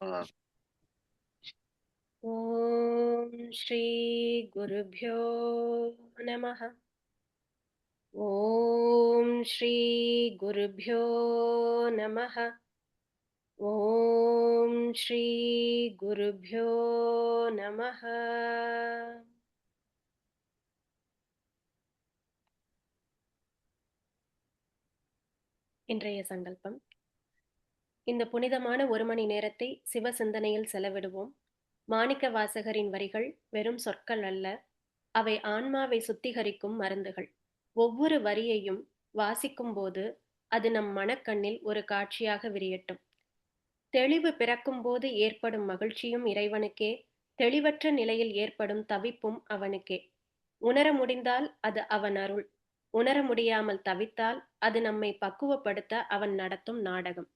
ஆ. ஓம் ஸ்ரீ குருभ्यो நமः. ஓம் ஸ்ரீ குருभ्यो நமः. ஓம் ஸ்ரீ குருभ्यो நமः. இன்றைய சங்கல்பம். இந்த புனிதமான 1 மணி நேரத்தை சிவ சிந்தனையில் செலவிடுவோம். மாணிக்க வாசகரின் வரிகள் வெறும் சொற்கள் அல்ல, அவை ஆன்மாவை சுத்திகரிக்கும் மருந்துகள். ஒவ்வொரு வரியையும் வாசிக்கும் போது அது நம் மனக்கண்ணில் ஒரு காட்சியாக விரியட்டும். தெளிவு பிறக்கும் போது ஏற்படும் மகிழ்ச்சியும் இறைவனுக்கே, தெளிவற்ற நிலையில் ஏற்படும் தவிப்பும் அவனுக்கே. உணர முடிந்தால் அது அவன் அருள், உணர முடியாமல் தவித்தால் அது நம்மை பக்குவப்படுத்த அவன் நடத்தும் நாடகம்.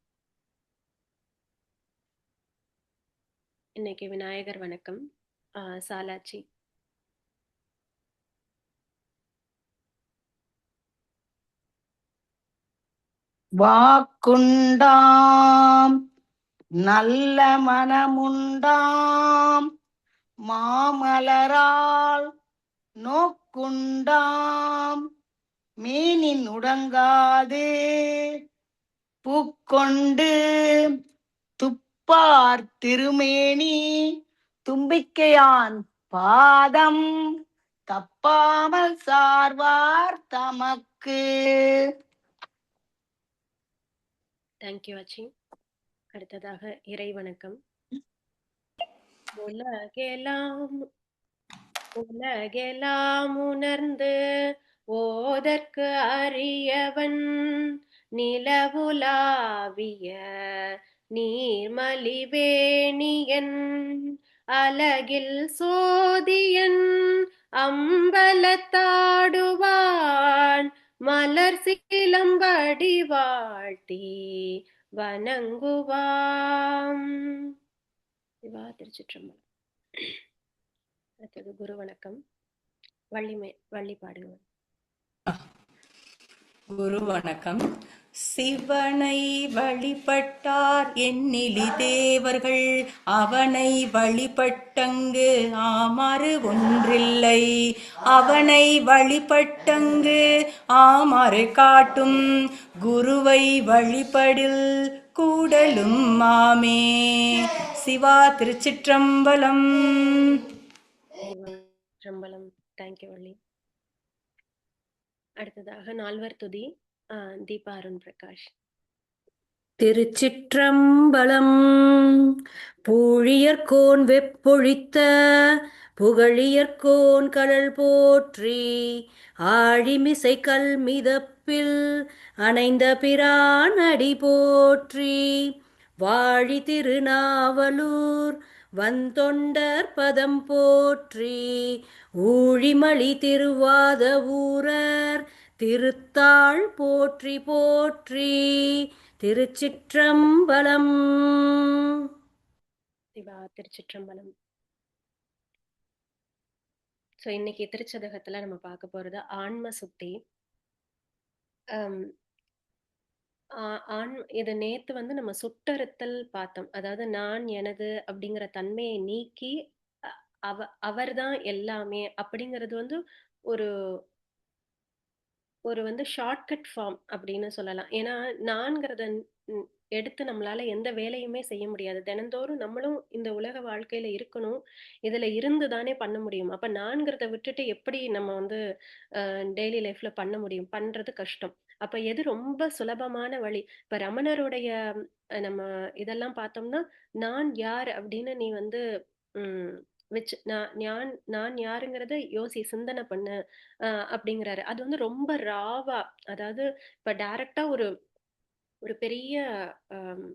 இன்னைக்கு விநாயகர் வணக்கம். சாலாச்சி. வாக்குண்டாம் நல்ல மனமுண்டாம் மாமலரால் நோக்குண்டாம் மீனின் உடங்காது பூக்கொண்டு துப்பார் திருமேனி தும்பிக்கையான் பாதம் தப்பாமல் சார்வார் தமக்கு. தேங்க்யூ ஆச்சி. அடுத்ததாக இறை வணக்கம். உலகெல்லாம் உலகெல்லாம் உணர்ந்து ஓதற்கு அரியவன் நிலவுலாவிய நீர்மலிவேணியன் அலகில் சோதியன் அம்பலத்தாடுவான் மலர் சிலம்படி வாழ்த்தி வணங்குவாம். சிவா திருச்சிற்றம்பலம். அடுத்தது குரு வணக்கம். வள்ளி பாடுங்க. குரு வணக்கம். சிவனை வழிபட்டார் எண்ணிலி தேவர்கள் அவனை வழிபட்டங்கு ஆமாறு ஒன்றில்லை. அவனை வழிபட்டங்கு ஆமாறு காட்டும் குருவை வழிபடில் கூடலும் மாமே. சிவா திருச்சிற்றம்பலம். திருச்சிற்றம்பலம். தேங்க்யூ வள்ளி. அடுத்ததாக நால்வர் துதி. தீபா அருண் பிரகாஷ். திருச்சிற்றம்பலம். பூழியர்கோன் வெப்பொழித்த புகழியர்கோன் கடல் போற்றி ஆழிமிசை கல் மிதப்பில் அணைந்த பிரான் அடி போற்றி வாழி திருநாவலூர் வந்தொண்டர் பதம் போற்றி ஊழிமலி திருவாத ஊரர் திருத்தாள் போற்றி போற்றி. திருச்சிற்றம்பலம். சிவா திருச்சிற்றம்பலம். ஸோ இன்னைக்கு திருச்சதகத்துல நம்ம பார்க்க போறது ஆன்ம சுத்தி. இது நேத்து நம்ம சுட்டறுத்தல் பார்த்தோம். அதாவது நான் எனது அப்படிங்கிற தன்மையை நீக்கி அவர்தான் எல்லாமே அப்படிங்கிறது ஒரு ஒரு ஷார்ட்கட் ஃபார்ம் அப்படின்னு சொல்லலாம். ஏன்னா நான்கிறத எடுத்து நம்மளால எந்த வேலையுமே செய்ய முடியாது. தினந்தோறும் நம்மளும் இந்த உலக வாழ்க்கையில இருக்கணும். இதுல இருந்து தானே பண்ண முடியும். அப்ப நான்கிறத விட்டுட்டு எப்படி நம்ம டெய்லி லைஃப்ல பண்ண முடியும்? பண்றது கஷ்டம். அப்ப எது ரொம்ப சுலபமான வழி? இப்ப ரமணருடைய நம்ம இதெல்லாம் பார்த்தோம்னா, நான் யார் அப்படின்னு நீ உம் வச்சு நான் யாருங்கிறத சிந்தனை பண்ணு அப்படிங்கிறாரு. அது ரொம்ப ராவா, அதாவது இப்ப டைரக்டா ஒரு ஒரு பெரிய ஆம்,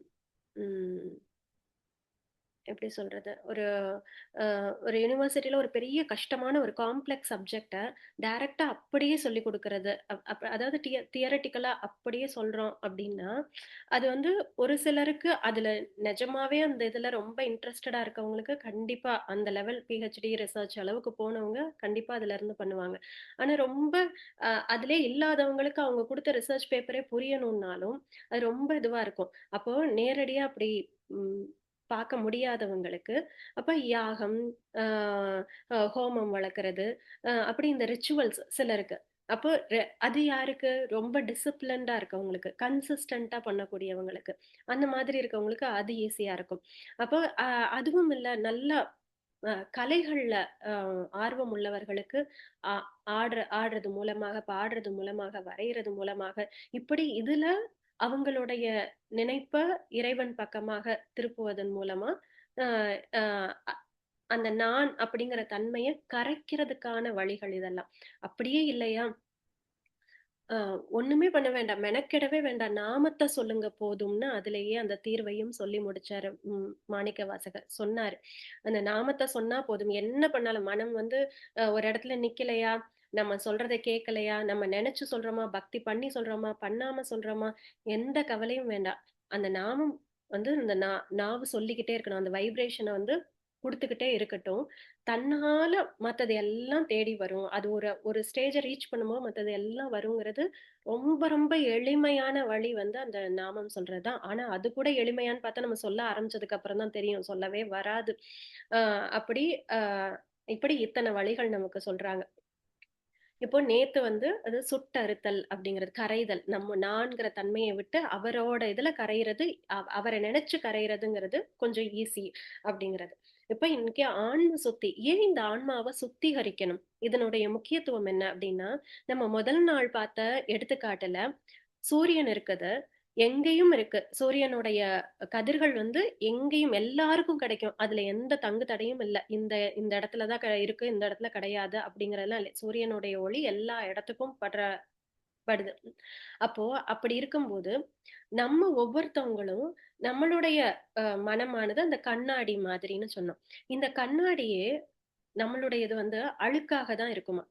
உம் எப்படி சொல்றது, ஒரு யூனிவர்சிட்டியில ஒரு பெரிய கஷ்டமான ஒரு காம்ப்ளெக்ஸ் சப்ஜெக்டை டைரக்டா அப்படியே சொல்லி கொடுக்கறது. அதாவது தியரட்டிக்கலா அப்படியே சொல்றோம் அப்படின்னா அது ஒரு சிலருக்கு அதுல நிஜமாவே அந்த இதுல ரொம்ப இன்ட்ரெஸ்டடா இருக்கவங்களுக்கு கண்டிப்பா அந்த லெவல் பிஹெச்டி ரிசர்ச் அளவுக்கு போனவங்க கண்டிப்பா அதுல இருந்து பண்ணுவாங்க. ஆனா ரொம்ப அதுலயே இல்லாதவங்களுக்கு அவங்க கொடுத்த ரிசர்ச் பேப்பரே புரியணும்னாலும் அது ரொம்ப இதுவா இருக்கும். அப்போ நேரடியா அப்படி பார்க்க முடியாதவங்களுக்கு அப்ப யாகம், ஹோமம் வளர்க்கறது, அப்படி இந்த ரிச்சுவல்ஸ் சிலருக்கு. அப்போ அது யாருக்கு ரொம்ப டிசிப்ளின்டா இருக்கவங்களுக்கு, கன்சிஸ்டண்டா பண்ணக்கூடியவங்களுக்கு, அந்த மாதிரி இருக்கவங்களுக்கு அது ஈஸியா இருக்கும். அப்போ அதுவும் இல்ல, நல்ல கலைகள்ல ஆர்வம் உள்ளவர்களுக்கு ஆடுறது மூலமாக, பாடுறது மூலமாக, வரைகிறது மூலமாக, இப்படி இதுல அவங்களுடைய நினைப்ப இறைவன் பக்கமாக திருப்புவதன் மூலமா அஹ் அஹ் அ- அந்த நான் அப்படிங்கிற தன்மையை கரைக்கிறதுக்கான வழிகள் இதெல்லாம். அப்படியே இல்லையா, ஒண்ணுமே பண்ண வேண்டாம், மெனக்கெடவே வேண்டாம், நாமத்தை சொல்லுங்க போதும்னு அதுலயே அந்த தீர்வையும் சொல்லி முடிச்சாரு. மாணிக்க வாசகர் சொன்னாரு, அந்த நாமத்தை சொன்னா போதும், என்ன பண்ணாலும் மனம் வந்து ஒரு இடத்துல நிக்கலையா, நம்ம சொல்றதை கேட்கலையா, நம்ம நினைச்சு சொல்றோமா, பக்தி பண்ணி சொல்றோமா, பண்ணாம சொல்றோமா, எந்த கவலையும் வேண்டாம். அந்த நாமம் வந்து இந்த நாவு சொல்லிக்கிட்டே இருக்கணும், அந்த வைப்ரேஷனை வந்து கொடுத்துக்கிட்டே இருக்கட்டும். தன்னால மத்தது எல்லாம் தேடி வரும். அது ஒரு ஒரு ஸ்டேஜை ரீச் பண்ணும்போது மத்தது எல்லாம் வருங்கிறது ரொம்ப ரொம்ப எளிமையான வழி வந்து அந்த நாமம் சொல்றதுதான். ஆனா அது கூட எளிமையான்னு பார்த்தா நம்ம சொல்ல ஆரம்பிச்சதுக்கு அப்புறம் தான் தெரியும், சொல்லவே வராது. அப்படி இப்படி இத்தனை வழிகள் நமக்கு சொல்றாங்க. இப்போ நேத்து வந்து அது சுட்டறுத்தல் அப்படிங்கிறது, கரைதல், நம்ம நான்கிற தன்மையை விட்டு அவரோட இதுல கரையிறது, அவரை நினைச்சு கரையிறதுங்கிறது கொஞ்சம் ஈஸி அப்படிங்கிறது. இப்ப இன்னைக்கு ஆன்ம சுத்தி, ஏன் இந்த ஆன்மாவை சுத்திகரிக்கணும், இதனுடைய முக்கியத்துவம் என்ன அப்படின்னா, நம்ம முதல் நாள் பார்த்த எடுத்துக்காட்டுல சூரியன் இருக்குது, எங்கேயும் இருக்கு, சூரியனுடைய கதிர்கள் வந்து எங்கேயும் எல்லாருக்கும் கிடைக்கும், அதுல எந்த தங்கு தடையும் இல்லை, இந்த இந்த இடத்துலதான் இருக்கு, இந்த இடத்துல கிடையாது அப்படிங்கறதெல்லாம் இல்லை, சூரியனுடைய ஒளி எல்லா இடத்துக்கும் படுது. அப்போ அப்படி இருக்கும்போது நம்ம ஒவ்வொருத்தவங்களும் நம்மளுடைய மனமானது அந்த கண்ணாடி மாதிரின்னு சொன்னோம். இந்த கண்ணாடியே நம்மளுடையது வந்து அழுக்காக தான் இருக்குமா,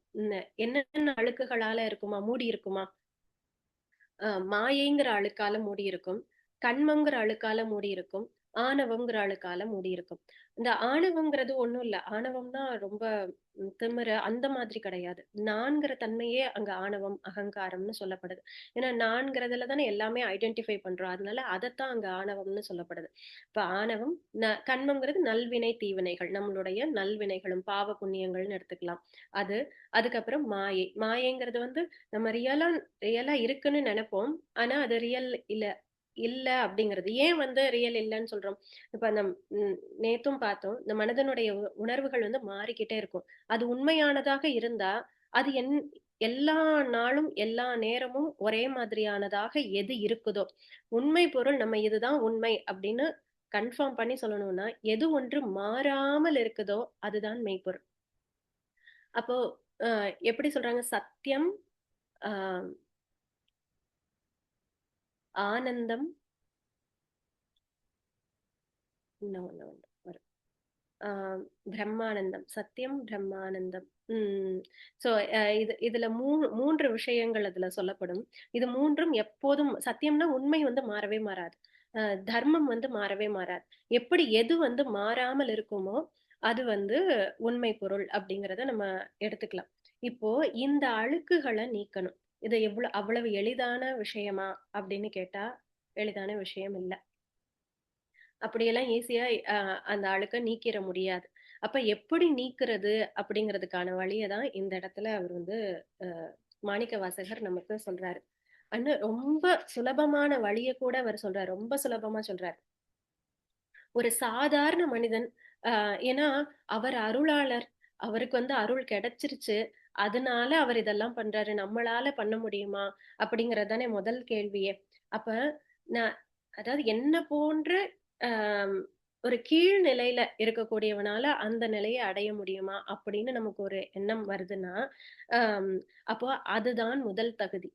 என்னென்ன அழுக்குகளால இருக்குமா, மூடி இருக்குமா, மாயைங்கிற அழுக்கால மூடி இருக்கும், கண்மங்கிற அழுக்கால மூடி இருக்கும், ஆணவம்ங்கிற அழுக்கால மூடி இருக்கும். இந்த ஆணவம்ங்கிறது ஒண்ணும் இல்ல, ஆணவம்னா ரொம்ப திமிரு அந்த மாதிரி கிடையாது. நான்கிற தன்மையே அங்க ஆணவம், அகங்காரம்னு சொல்லப்படுது. ஏன்னா நான்கிறதுல தானே எல்லாமே ஐடென்டிஃபை பண்றோம், அதனால அதைத்தான் அங்க ஆணவம்னு சொல்லப்படுது. இப்ப ஆணவம், கண்மங்கிறது நல்வினை தீவினைகள், நம்மளுடைய நல்வினைகளும் பாவ புண்ணியங்கள்னு எடுத்துக்கலாம் அது. அதுக்கப்புறம் மாயை, மாயைங்கிறது வந்து நம்ம ரியலா ரியலா இருக்குன்னு நினைப்போம், ஆனா அது ரியல் இல்ல, இல்ல அப்படிங்கிறது. ஏன் வந்து ரியல் இல்லைன்னு சொல்றோம், இப்ப அந்த நேத்தும் பார்த்தோம், இந்த மனிதனுடைய உணர்வுகள் வந்து மாறிக்கிட்டே இருக்கும். அது உண்மையானதாக இருந்தா அது எல்லா நாளும் எல்லா நேரமும் ஒரே மாதிரியானதாக எது இருக்குதோ, உண்மை பொருள் நம்ம இதுதான் உண்மை அப்படின்னு கன்ஃபார்ம் பண்ணி சொல்லணும்னா, எது ஒன்று மாறாமல் இருக்குதோ அதுதான் மெய்ப்பொருள். அப்போ எப்படி சொல்றாங்க, சத்தியம், ஆஹ் ஆனந்தம், இன்னொன்னு வரும், பிரம்மானந்தம், சத்தியம், பிரம்மானந்தம். சோ இதுல மூன்று விஷயங்கள் அதுல சொல்லப்படும். இது மூன்றும் எப்போதும், சத்தியம்னா உண்மை வந்து மாறவே மாறாது, தர்மம் வந்து மாறவே மாறாது. எப்படி எது வந்து மாறாமல் இருக்குமோ அது வந்து உண்மை பொருள் அப்படிங்கிறத நம்ம எடுத்துக்கலாம். இப்போ இந்த அழுக்குகளை நீக்கணும், இது அவ்வளவு எளிதான விஷயமா அப்படின்னு கேட்டா எளிதான விஷயம் இல்ல. அப்படியெல்லாம் ஈஸியா அந்த அழுக்க நீக்கிற முடியாது. அப்ப எப்படி நீக்கிறது அப்படிங்கிறதுக்கான வழியை தான் இந்த இடத்துல அவர் வந்து மாணிக்க வாசகர் நமக்கு சொல்றாரு. ரொம்ப சுலபமான வழியை கூட அவர் சொல்றாரு, ரொம்ப சுலபமா சொல்றாரு. ஒரு சாதாரண மனிதன், ஏன்னா அவர் அருளாளர், அவருக்கு வந்து அருள் கிடைச்சிருச்சு, அதனால அவர் இதெல்லாம் பண்றாரு, நம்மளால பண்ண முடியுமா அப்படிங்கறதுதானே முதல் கேள்வியே. அப்ப நான், அதாவது என்ன போன்ற ஆஹ் ஒரு கீழ் நிலையில இருக்கக்கூடியவனால அந்த நிலையை அடைய முடியுமா அப்படின்னு நமக்கு ஒரு எண்ணம் வருதுன்னா, ஆஹ் அப்போ அதுதான் முதல் தகுதி.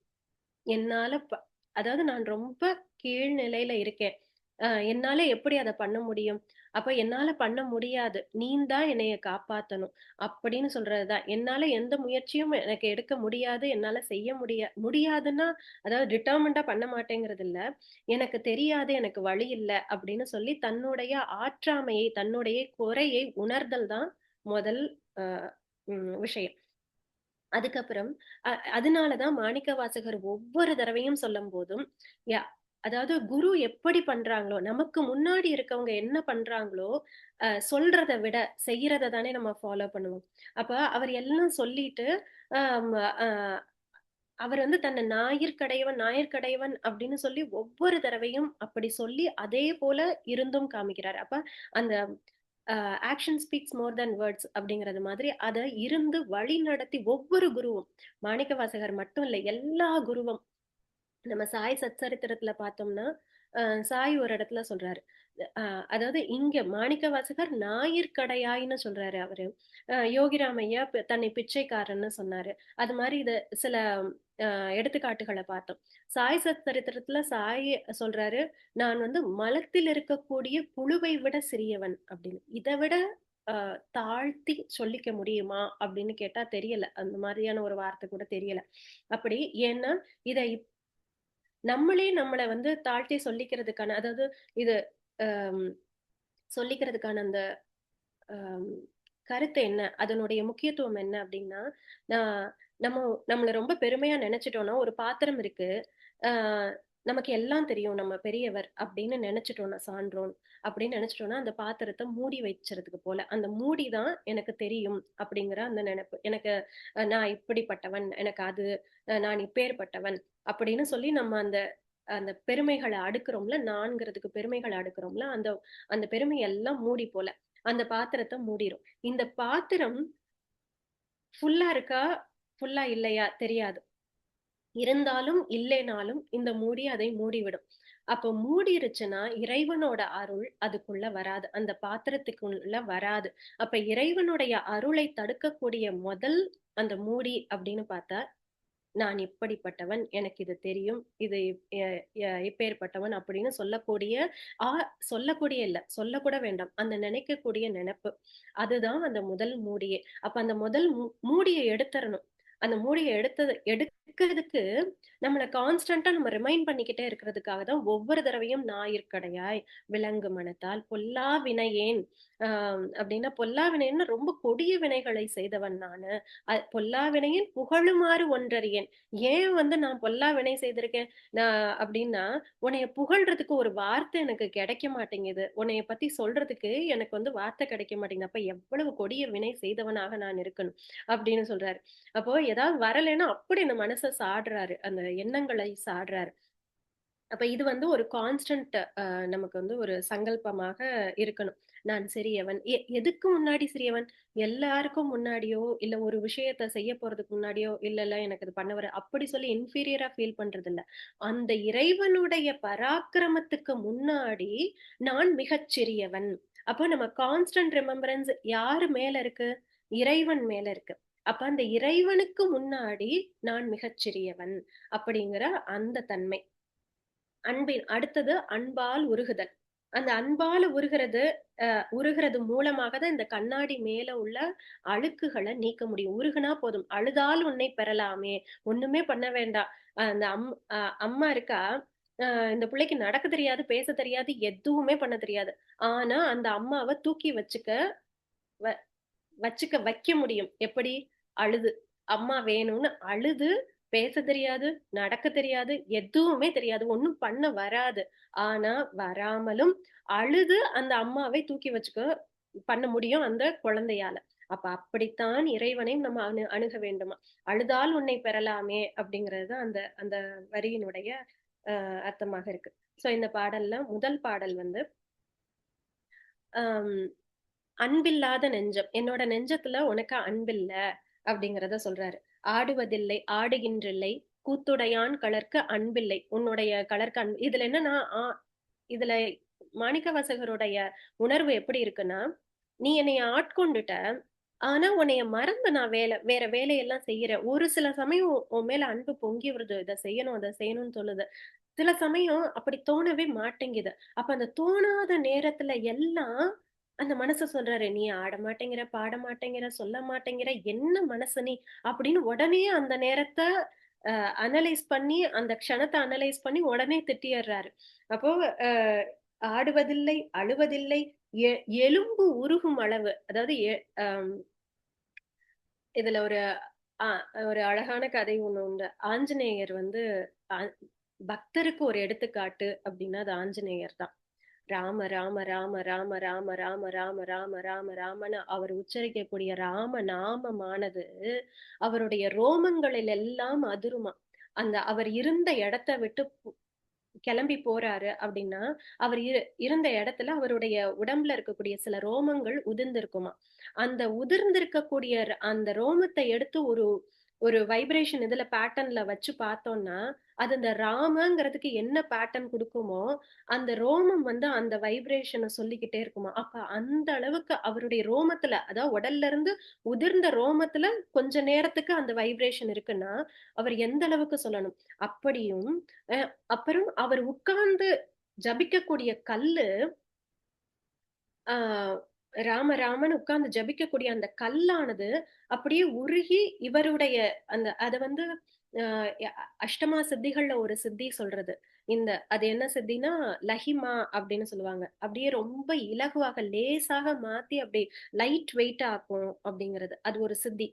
என்னால அதாவது நான் ரொம்ப கீழ் நிலையில இருக்கேன், என்னால எப்படி அதை பண்ண முடியும், அப்ப என்னால பண்ண முடியாது, நீந்தான் என்னைய காப்பாத்தணும் அப்படின்னு சொல்றதுதான். என்னால எந்த முயற்சியும் எனக்கு எடுக்க முடியாது, என்னால செய்ய முடியாதுன்னா, அதாவது டிட்டர்மெண்டா பண்ண மாட்டேங்கிறது இல்ல, எனக்கு தெரியாது, எனக்கு வழி இல்லை அப்படின்னு சொல்லி தன்னுடைய ஆற்றாமையை, தன்னுடைய குறையை உணர்தல் தான் முதல் விஷயம். அதுக்கப்புறம் அதனாலதான் மாணிக்க வாசகர் ஒவ்வொரு தடவையும் சொல்லும் போதும் அதாவது குரு எப்படி பண்றாங்களோ, நமக்கு முன்னாடி இருக்கவங்க என்ன பண்றாங்களோ, சொல்றத விட செய்யறத தானே நம்ம ஃபாலோ பண்ணுவோம். அப்ப அவர் எல்லாம் சொல்லிட்டு, அம் அ அவர் வந்து தன்னை ஞாயிற்கடையவன் ஞாயிற்கடையவன் அப்படின்னு சொல்லி ஒவ்வொரு தடவையும் அப்படி சொல்லி அதே போல இருந்தும் காமிக்கிறார். அப்ப அந்த ஆக்ஷன் ஸ்பீக்ஸ் மோர் தென் வேர்ட்ஸ் அப்படிங்கறது மாதிரி அதை இருந்து வழி நடத்தி ஒவ்வொரு குருவும், மாணிக்கவாசகர் மட்டும் இல்ல, எல்லா குருவும் நம்ம சாய் சச்சரித்திரத்துல பார்த்தோம்னா, சாய் ஒரு இடத்துல சொல்றாரு. அதாவது இங்க மாணிக்கவாசகர் ஞாயிற்கடையாய்ன்னு சொல்றாரு அவரு. யோகிராமையா தன்னை பிச்சைக்காரன்னு சொன்னாரு. அது மாதிரி இது சில எடுத்துக்காட்டுகளை பார்த்தோம். சாய் சச்சரித்திரத்துல சாய் சொல்றாரு, நான் வந்து மலத்தில் இருக்கக்கூடிய புழுவை விட சிறியவன் அப்படின்னு. இதை விட தாழ்த்தி சொல்லிக்க முடியுமா அப்படின்னு கேட்டா தெரியல. அந்த மாதிரியான ஒரு வார்த்தை கூட தெரியல. அப்படி ஏன்னா இதை நம்மளே நம்மளை வந்து தாழ்த்தி சொல்லிக்கிறதுக்கான, அதாவது இது ஆம், சொல்லிக்கிறதுக்கான அந்த ஆம், கருத்து என்ன, அதனுடைய முக்கியத்துவம் என்ன அப்படின்னா, நான் நம்ம நம்மள ரொம்ப பெருமையா நினைச்சிட்டோம்னா, ஒரு பாத்திரம் இருக்கு, ஆஹ் நமக்கு எல்லாம் தெரியும், நம்ம பெரியவர் அப்படின்னு நினைச்சிட்டோம்னா, சான்றோன் அப்படின்னு நினைச்சிட்டோம்னா, அந்த பாத்திரத்தை மூடி வச்சிறதுக்கு போல, அந்த மூடி தான் எனக்கு தெரியும் அப்படிங்கிற அந்த நினைப்பு எனக்கு. நான் இப்படிப்பட்டவன், எனக்கு அது, நான் இப்பேற்பட்டவன் அப்படின்னு சொல்லி நம்ம அந்த அந்த பெருமைகளை அடுக்குறோம்ல, நான்கிறதுக்கு பெருமைகளை அடுக்குறோம்ல, அந்த அந்த பெருமை எல்லாம் மூடி போல அந்த பாத்திரத்தை மூடிரும். இந்த பாத்திரம் ஃபுல்லா இருக்கா, ஃபுல்லா இல்லையா தெரியாது. இருந்தாலும் இல்லைனாலும் இந்த மூடி அதை மூடிவிடும். அப்போ மூடிருச்சுன்னா இறைவனோட அருள் அதுக்குள்ள வராது, அந்த பாத்திரத்துக்குள்ள வராது. அப்ப இறைவனுடைய அருளை தடுக்கக்கூடிய முதல் அந்த மூடி அப்படின்னு பார்த்தா, நான் இப்படிப்பட்டவன், எனக்கு இது தெரியும், இது இப்பேற்பட்டவன் அப்படின்னு சொல்லக்கூடிய, ஆ சொல்லக்கூடிய இல்ல, சொல்லக்கூட வேண்டாம், அந்த நினைக்கக்கூடிய நினைப்பு, அதுதான் அந்த முதல் மூடியே. அப்ப அந்த முதல் மூடியை எடுத்துறணும். அந்த மூடியை எடுக்கிறதுக்கு நம்மளை கான்ஸ்டன்டா நம்ம ரிமைண்ட் பண்ணிக்கிட்டே இருக்கிறதுக்காக தான் ஒவ்வொரு தடவையும் ஞாயிற்கடையாய் விலங்கு மனத்தால் பொல்லா வினையேன், அப்படின்னா பொல்லா வினைன்னு ரொம்ப கொடிய வினைகளை செய்தவன் நானு, பொல்லா வினையின் புகழுமாறு ஒன்றறியேன். ஏன் வந்து நான் பொல்லா வினை செய்திருக்கேன் நான் அப்படின்னா, உன்னைய புகழ்றதுக்கு ஒரு வார்த்தை எனக்கு கிடைக்க மாட்டேங்குது, உன்னைய பத்தி சொல்றதுக்கு எனக்கு வந்து வார்த்தை கிடைக்க மாட்டேங்குது, அப்ப எவ்வளவு கொடிய வினை செய்தவனாக நான் இருக்கணும் அப்படின்னு சொல்றாரு. அப்போ ஏதாவது வரலைன்னா அப்படி அந்த மனசை சாடுறாரு, அந்த எண்ணங்களை சாடுறாரு. அப்ப இது வந்து ஒரு கான்ஸ்டன்ட், நமக்கு வந்து ஒரு சங்கல்பமாக இருக்கணும். நான் சிறியவன், எதுக்கு முன்னாடி சிறியவன், எல்லாருக்கும் முன்னாடியோ இல்ல ஒரு விஷயத்த செய்ய போறதுக்கு முன்னாடியோ, இல்ல எனக்கு இது பண்ண வர அப்படி சொல்லி இன்ஃபீரியரா ஃபீல் பண்றது இல்ல. அந்த இறைவனுடைய பராக்கிரமத்துக்கு முன்னாடி நான் மிகச் சிறியவன். அப்போ நம்ம கான்ஸ்டன்ட் ரிமெம்பரன்ஸ் யாரு மேல இருக்கு, இறைவன் மேல இருக்கு. அப்ப அந்த இறைவனுக்கு முன்னாடி நான் மிகச் சிறியவன் அப்படிங்கிற அந்த தன்மை. அன்பின் அடுத்தது அன்பால் உருகுதல். அந்த அன்பால உருகிறது மூலமாக தான் இந்த கண்ணாடி மேல உள்ள அழுக்குகளை நீக்க முடியும். உருகுனா போதும், அழுதால் உன்னை பெறலாமே, ஒண்ணுமே பண்ண வேண்டாம். அந்த அம்மா இருக்கா, இந்த பிள்ளைக்கு நடக்க தெரியாது, பேச தெரியாது, எதுவுமே பண்ண தெரியாது. ஆனா அந்த அம்மாவை தூக்கி வச்சுக்க வைக்க முடியும். எப்படி? அழுது. அம்மா வேணும்னு அழுது, பேச தெரியாது, நடக்க தெரியாது, எதுவுமே தெரியாது, ஒண்ணும் பண்ண வராது. ஆனா வராமலும் அழுது அந்த அம்மாவை தூக்கி வச்சுக்க பண்ண முடியும் அந்த குழந்தையால. அப்ப அப்படித்தான் இறைவனையும் நம்ம அணுக வேண்டுமா. அழுதால் உன்னை பெறலாமே அப்படிங்கிறது அந்த அந்த வரியினுடைய அர்த்தமாக இருக்கு. சோ இந்த பாடல்ல முதல் பாடல் வந்து ஆஹ் அன்பில்லாத நெஞ்சம், என்னோட நெஞ்சத்துல உனக்கு அன்பில்ல அப்படிங்கிறத சொல்றாரு. ஆடுவதில்லை, ஆடுகின்றில்லை, கூத்துடையான் கலர்க்கு அன்பில்லை, உன்னுடைய கலர்க்கு அன்பு. இதுல என்னன்னா, இதுல மாணிக்கவாசகருடைய உணர்வு எப்படி இருக்குன்னா, நீ என்னைய ஆட்கொண்டுட்ட, ஆனா உன்னைய மறந்து நான் வேற வேலையெல்லாம் செய்யறேன். ஒரு சில சமயம் உன் மேல அன்பு பொங்கி வருது, இதை செய்யணும் அதை செய்யணும்னு சொல்லுது. சில சமயம் அப்படி தோணவே மாட்டேங்குது. அப்ப அந்த தோணாத நேரத்துல எல்லாம் அந்த மனசு சொல்றாரு, நீ ஆட மாட்டேங்கிற, பாட மாட்டேங்கிற, சொல்ல மாட்டேங்கிற, என்ன மனசு நீ அப்படின்னு உடனே அந்த நேரத்தை அனலைஸ் பண்ணி, அந்த க்ஷணத்தை அனலைஸ் பண்ணி உடனே திட்டிடுறாரு. அப்போ ஆடுவதில்லை, அழுவதில்லை, எலும்பு உருகும் அளவு, அதாவது இதுல ஒரு ஒரு அழகான கதை ஒண்ணு உண்டு. ஆஞ்சநேயர் வந்து பக்தருக்கு ஒரு எடுத்துக்காட்டு அப்படின்னா அது ஆஞ்சநேயர் தான். ராம ராம ராம ராம ராம ராம ராம ராம ராம ராமன்னு அவர் உச்சரிக்கக்கூடிய ராம நாமமானது அவருடைய ரோமங்களில் எல்லாம் அதிருமா. அந்த அவர் இருந்த இடத்த விட்டு கிளம்பி போறாரு அப்படின்னா அவர் இருந்த இடத்துல அவருடைய உடம்புல இருக்கக்கூடிய சில ரோமங்கள் உதிர்ந்திருக்குமா. அந்த உதிர்ந்திருக்கக்கூடிய அந்த ரோமத்தை எடுத்து ஒரு ஒரு வைப்ரேஷன் இதுல பேட்டர்ன்ல வச்சு பார்த்தோம்னா அது இந்த ராமங்கிறதுக்கு என்ன பேட்டர்ன் கொடுக்குமோ அந்த ரோமம் வந்து அந்த வைப்ரேஷனை சொல்லிக்கிட்டே இருக்குமா. அப்ப அந்த அளவுக்கு அவருடைய ரோமத்துல, அதாவது உடல்ல இருந்து உதிர்ந்த ரோமத்துல கொஞ்ச நேரத்துக்கு அந்த வைப்ரேஷன் இருக்குன்னா அவர் எந்த அளவுக்கு சொல்லணும். அப்படியும் அப்புறம் அவர் உட்கார்ந்து ஜபிக்கக்கூடிய கல்லு, ஆஹ் ராம ராமன் உட்கார்ந்து ஜபிக்கக்கூடிய அந்த கல்லானது அப்படியே உருகி இவருடைய அந்த அத வந்து அஷ்டமா சித்திகள்ல ஒரு சித்தி சொல்றது. அது என்ன சித்தினா லஹிமா அப்படின்னு சொல்லுவாங்க. அப்படியே ரொம்ப இலகுவாக லேசாக மாத்தி அப்படி லைட் வெயிட் ஆக்கும் அப்படிங்கிறது அது ஒரு சித்தி.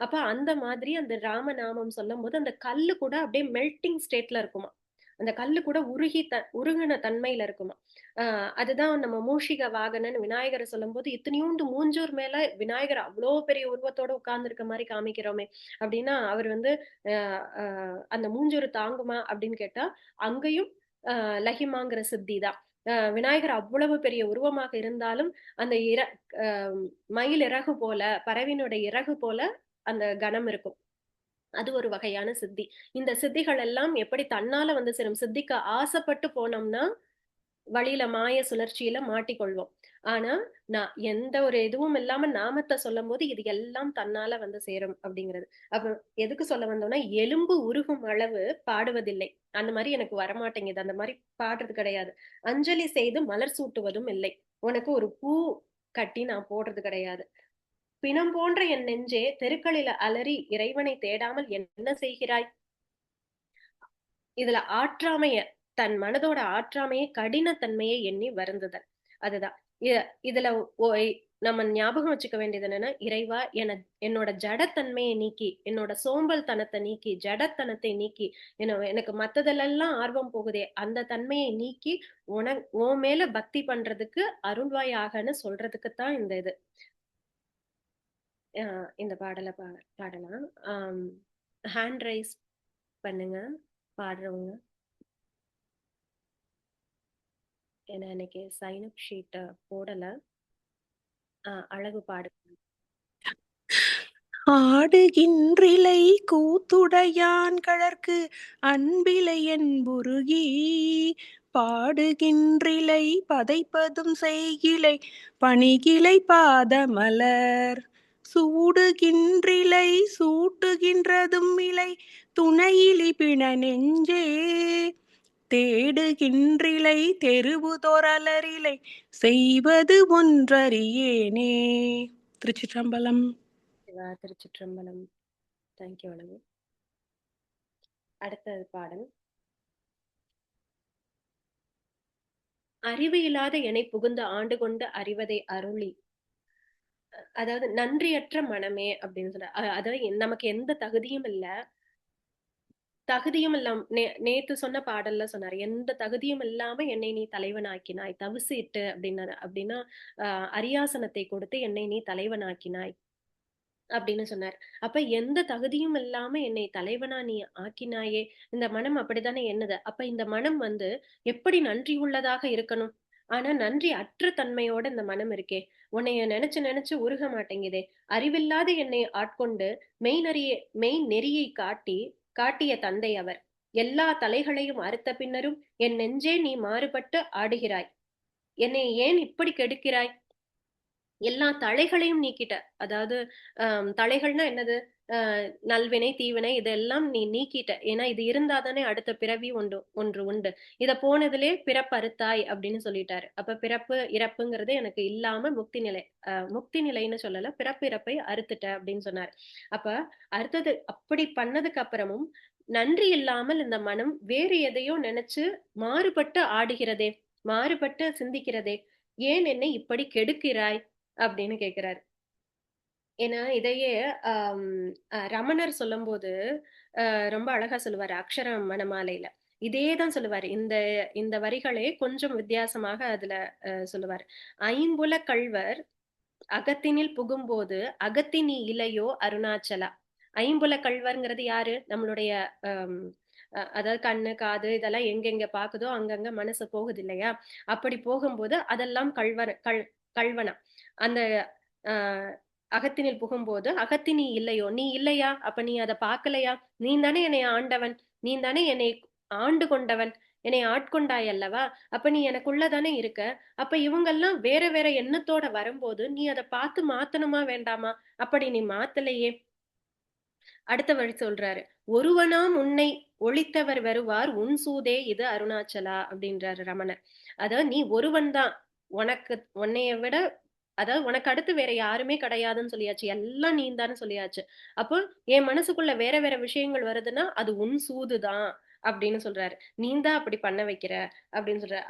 அப்ப அந்த மாதிரி அந்த ராமநாமம் சொல்லும் போது அந்த கல்லு கூட அப்படியே மெல்டிங் ஸ்டேட்ல இருக்குமா. அந்த கல்லு கூட உருகின தன்மையில இருக்குமா. அதுதான் நம்ம மூஷிக வாகனன் விநாயகரை சொல்லும் போது இத்தனையூண்டு மூஞ்சூர் மேல விநாயகர் அவ்வளோ பெரிய உருவத்தோட உட்கார்ந்து இருக்க மாதிரி காமிக்கிறோமே அப்படின்னா அவர் வந்து அந்த மூஞ்சூர் தாங்குமா அப்படின்னு கேட்டா அங்கேயும் லஹிமாங்கிற சித்தி தான். விநாயகர் அவ்வளவு பெரிய உருவமாக இருந்தாலும் அந்த மயில் இறகு போல பறவையினுடைய இறகு போல அந்த கணம் இருக்கும். அது ஒரு வகையான சித்தி. இந்த சித்திகள் எல்லாம் எப்படி தன்னால வந்து சேரும். சித்திக்கு ஆசைப்பட்டு போனோம்னா வழியில மாய சுழற்சியில மாட்டிக்கொள்வோம். ஆனா நான் எந்த ஒரு இதுவும் இல்லாம நாமத்தை சொல்லும் போது இது எல்லாம் தன்னால வந்து சேரும் அப்படிங்கிறது. அப்ப எதுக்கு சொல்ல வந்தோம்னா எலும்பு உருகும் அளவு பாடுவதில்லை. அந்த மாதிரி எனக்கு வரமாட்டேங்குது. அந்த மாதிரி பாடுறது கிடையாது. அஞ்சலி செய்து மலர் சூட்டுவதும் இல்லை. உனக்கு ஒரு பூ கட்டி நான் போடுறது கிடையாது. பிணம் போன்ற என் நெஞ்சே தெருக்களில அலறி இறைவனை தேடாமல் என்ன செய்கிறாய். இதுல ஆற்றாமைய தன் மனதோட ஆற்றாமையை கடினத்தன்மையை எண்ணி வருந்துதல். அதுதான் இதுல நம்ம ஞாபகம் வச்சுக்க வேண்டியது என்னன்னா இறைவா என்னோட ஜடத்தன்மையை நீக்கி என்னோட சோம்பல் தனத்தை நீக்கி ஜடத்தனத்தை நீக்கி எனக்கு மத்ததெல்லாம் ஆர்வம் போகுதே அந்த தன்மையை நீக்கி உன் மேல பக்தி பண்றதுக்கு அருள்வாயாகன்னு சொல்றதுக்குத்தான் இந்த இது. இந்த பாடலை பாடலாம். ஹேண்ட் ரைஸ் பண்ணுங்க பாடுறவங்க. ஏன்னா எனக்கு சைன் அப் ஷீட் போடல. அழகு பாடு. ஆடுகின்றிலை கூத்துடையான் கழற்கு அன்பிலை என்புருகி பாடுகின்றிலை பதைப்பதும் செய்கிலை பணிகிலை பாதமலர் சூடுகின்றிலை சூட்டுகின்றதும் இலை துணையிலி பிண நெஞ்சே தேடுகின்றிலை தெருவுதொரலரிலை செய்வது ஒன்றறியேனே. திருச்சிற்றம்பலம். திருச்சிற்றம்பலம். தேங்க்யூ அழகு. அடுத்த பாடல். அறிவு இல்லாத என்னை புகுந்த ஆண்டு கொண்டு அறிவதை அருளி. அதாவது நன்றியற்ற மனமே அப்படின்னு சொல்ற. அதாவது நமக்கு எந்த தகுதியும் இல்ல. தகுதியும் இல்லாம நேத்து சொன்ன பாடல்ல சொன்னாரு எந்த தகுதியும் இல்லாம என்னை நீ தலைவனாக்கினாய் தவிசிட்டு அப்படின்னா அரியாசனத்தை கொடுத்து என்னை நீ தலைவனாக்கினாய் அப்படின்னு சொன்னார். அப்ப எந்த தகுதியும் இல்லாம என்னை தலைவனா நீ ஆக்கினாயே. இந்த மனம் அப்படித்தானே என்னது. அப்ப இந்த மனம் வந்து எப்படி நன்றி உள்ளதாக இருக்கணும். ஆனா நன்றி அற்ற தன்மையோட இந்த மனம் இருக்கே. உன்னைய நினைச்சு நினைச்சு உருக மாட்டேங்குதே. அறிவில்லாத என்னை ஆட்கொண்டு மெய் நெறியை காட்டிய தந்தை அவர். எல்லா தலைகளையும் அறுத்த பின்னரும் என் நெஞ்சே நீ மாறுபட்டு ஆடுகிறாய். என்னை ஏன் இப்படி கெடுக்கிறாய். எல்லா தளைகளையும் நீக்கிட்ட. அதாவது தளைகள்னா என்னது. நல்வினை தீவினை இதெல்லாம் நீ நீக்கிட்ட. ஏன்னா இது இருந்தாதானே அடுத்த பிறவி ஒன்று உண்டு. இத போனதுலே பிறப்பறுத்தாய் அப்படின்னு சொல்லிட்டாரு. அப்ப பிறப்பு இறப்புங்கிறது எனக்கு இல்லாம முக்தி நிலைன்னு சொல்லல, பிறப்பு இறப்பை அறுத்துட்ட அப்படின்னு சொன்னார். அப்ப அடுத்தது அப்படி பண்ணதுக்கு அப்புறமும் நன்றி இல்லாமல் இந்த மனம் வேறு எதையோ நினைச்சு மாறுபட்டு ஆடுகிறதே, மாறுபட்டு சிந்திக்கிறதே. ஏன் என்னை இப்படி கெடுக்கிறாய் அப்படின்னு கேக்குறாரு. ஏன்னா இதையே ரமணர் சொல்லும் போது ரொம்ப அழகா சொல்லுவாரு அக்ஷர மணமாலையில. இதேதான் சொல்லுவாரு. இந்த இந்த வரிகளே கொஞ்சம் வித்தியாசமாக அதுல சொல்லுவாரு. "ஐம்புல கள்வர் அகத்தினில் புகும்போது அகத்தினி இலையோ அருணாச்சலா." ஐம்புல கள்வர்ங்கிறது யாரு? நம்மளுடைய அம் அதாவது கண்ணு, காது இதெல்லாம் எங்கெங்க பாக்குதோ அங்கங்க மனசு போகுது இல்லையா? அப்படி போகும்போது அதெல்லாம் கள்வனா. அந்த அ அகத்தினில் புகும்போது அகத்தினி இல்லையோ? நீ இல்லையா? அப்ப நீ அத பார்க்கலையா? நீ தானே என்னை ஆண்டவன். நீ தானே என்னை ஆண்டு கொண்டவன். என்னை ஆட்கொண்டாய் அல்லவா? அப்ப நீ எனக்குள்ள தானே இருக்க. அப்ப இவங்கெல்லாம் வேற வேற எண்ணத்தோட வரும்போது நீ அத பார்த்து மாத்தணுமா வேண்டாமா? அப்படி நீ மாத்தலையே. அடுத்த வழி சொல்றாரு. "ஒருவனாம் உன்னை ஒளித்தவர் வருவார் உன் சூதே இது அருணாச்சலா" அப்படின்றாரு ரமணர். அதாவது நீ ஒருவன் தான். உனக்கு உன்னைய விட அதாவது உனக்கு அடுத்து வேற யாருமே கிடையாதுன்னு சொல்லியாச்சு. எல்லாம் நீந்தான்னு சொல்லியாச்சு. அப்போ என் மனசுக்குள்ள வேற வேற விஷயங்கள் வருதுன்னா, அது உன் சூதுதான் அப்படின்னு சொல்றாரு. நீந்தான் அப்படி பண்ண வைக்கிற அப்படின்னு சொல்றாரு.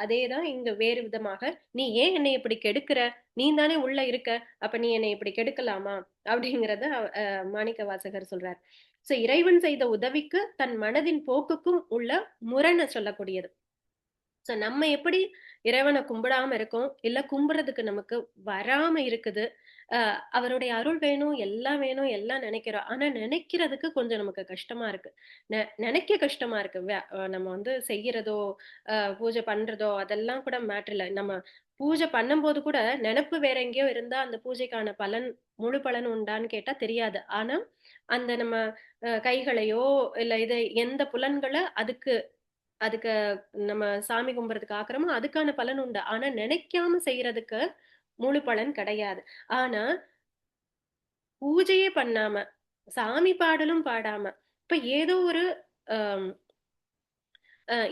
அதேதான் இங்க வேறு விதமாக, நீ ஏன் என்னை இப்படி கெடுக்கிற? நீ தானே உள்ள இருக்க. அப்ப நீ என்னை இப்படி கெடுக்கலாமா? அப்படிங்கிறத மாணிக்க வாசகர் சொல்றார். சோ இறைவன் செய்த உதவிக்கு தன் மனதின் போக்குக்கும் உள்ள முரணை சொல்லக்கூடியது. சோ நம்ம எப்படி இறைவனை கும்பிடாம இருக்கோம், இல்ல கும்பிடுறதுக்கு நமக்கு வராம இருக்குது. அவருடைய அருள் வேணும், எல்லாம் வேணும், எல்லாம் நினைக்கிறோம். ஆனா நினைக்கிறதுக்கு கொஞ்சம் நமக்கு கஷ்டமா இருக்கு. நினைக்க கஷ்டமா இருக்கு. நம்ம வந்து செய்யறதோ, பூஜை பண்றதோ அதெல்லாம் கூட மேட்டர் இல்ல. நம்ம பூஜை பண்ணும்போது கூட நினைப்பு வேற எங்கேயோ இருந்தா அந்த பூஜைக்கான பலன் முழு பலன் உண்டான்னு கேட்டா தெரியாது. ஆனா அந்த நம்ம கைகளையோ இல்ல இது எந்த புலன்களை அதுக்கு அதுக்கு நம்ம சாமி கும்பிடுறதுக்கு ஆக்குறோமோ அதுக்கான பலன் உண்டு. ஆனா நினைக்காம செய்யறதுக்கு முழு பலன் கிடையாது. ஆனா பூஜையே பண்ணாம, சாமி பாடலும் பாடாம, இப்ப ஏதோ ஒரு அம்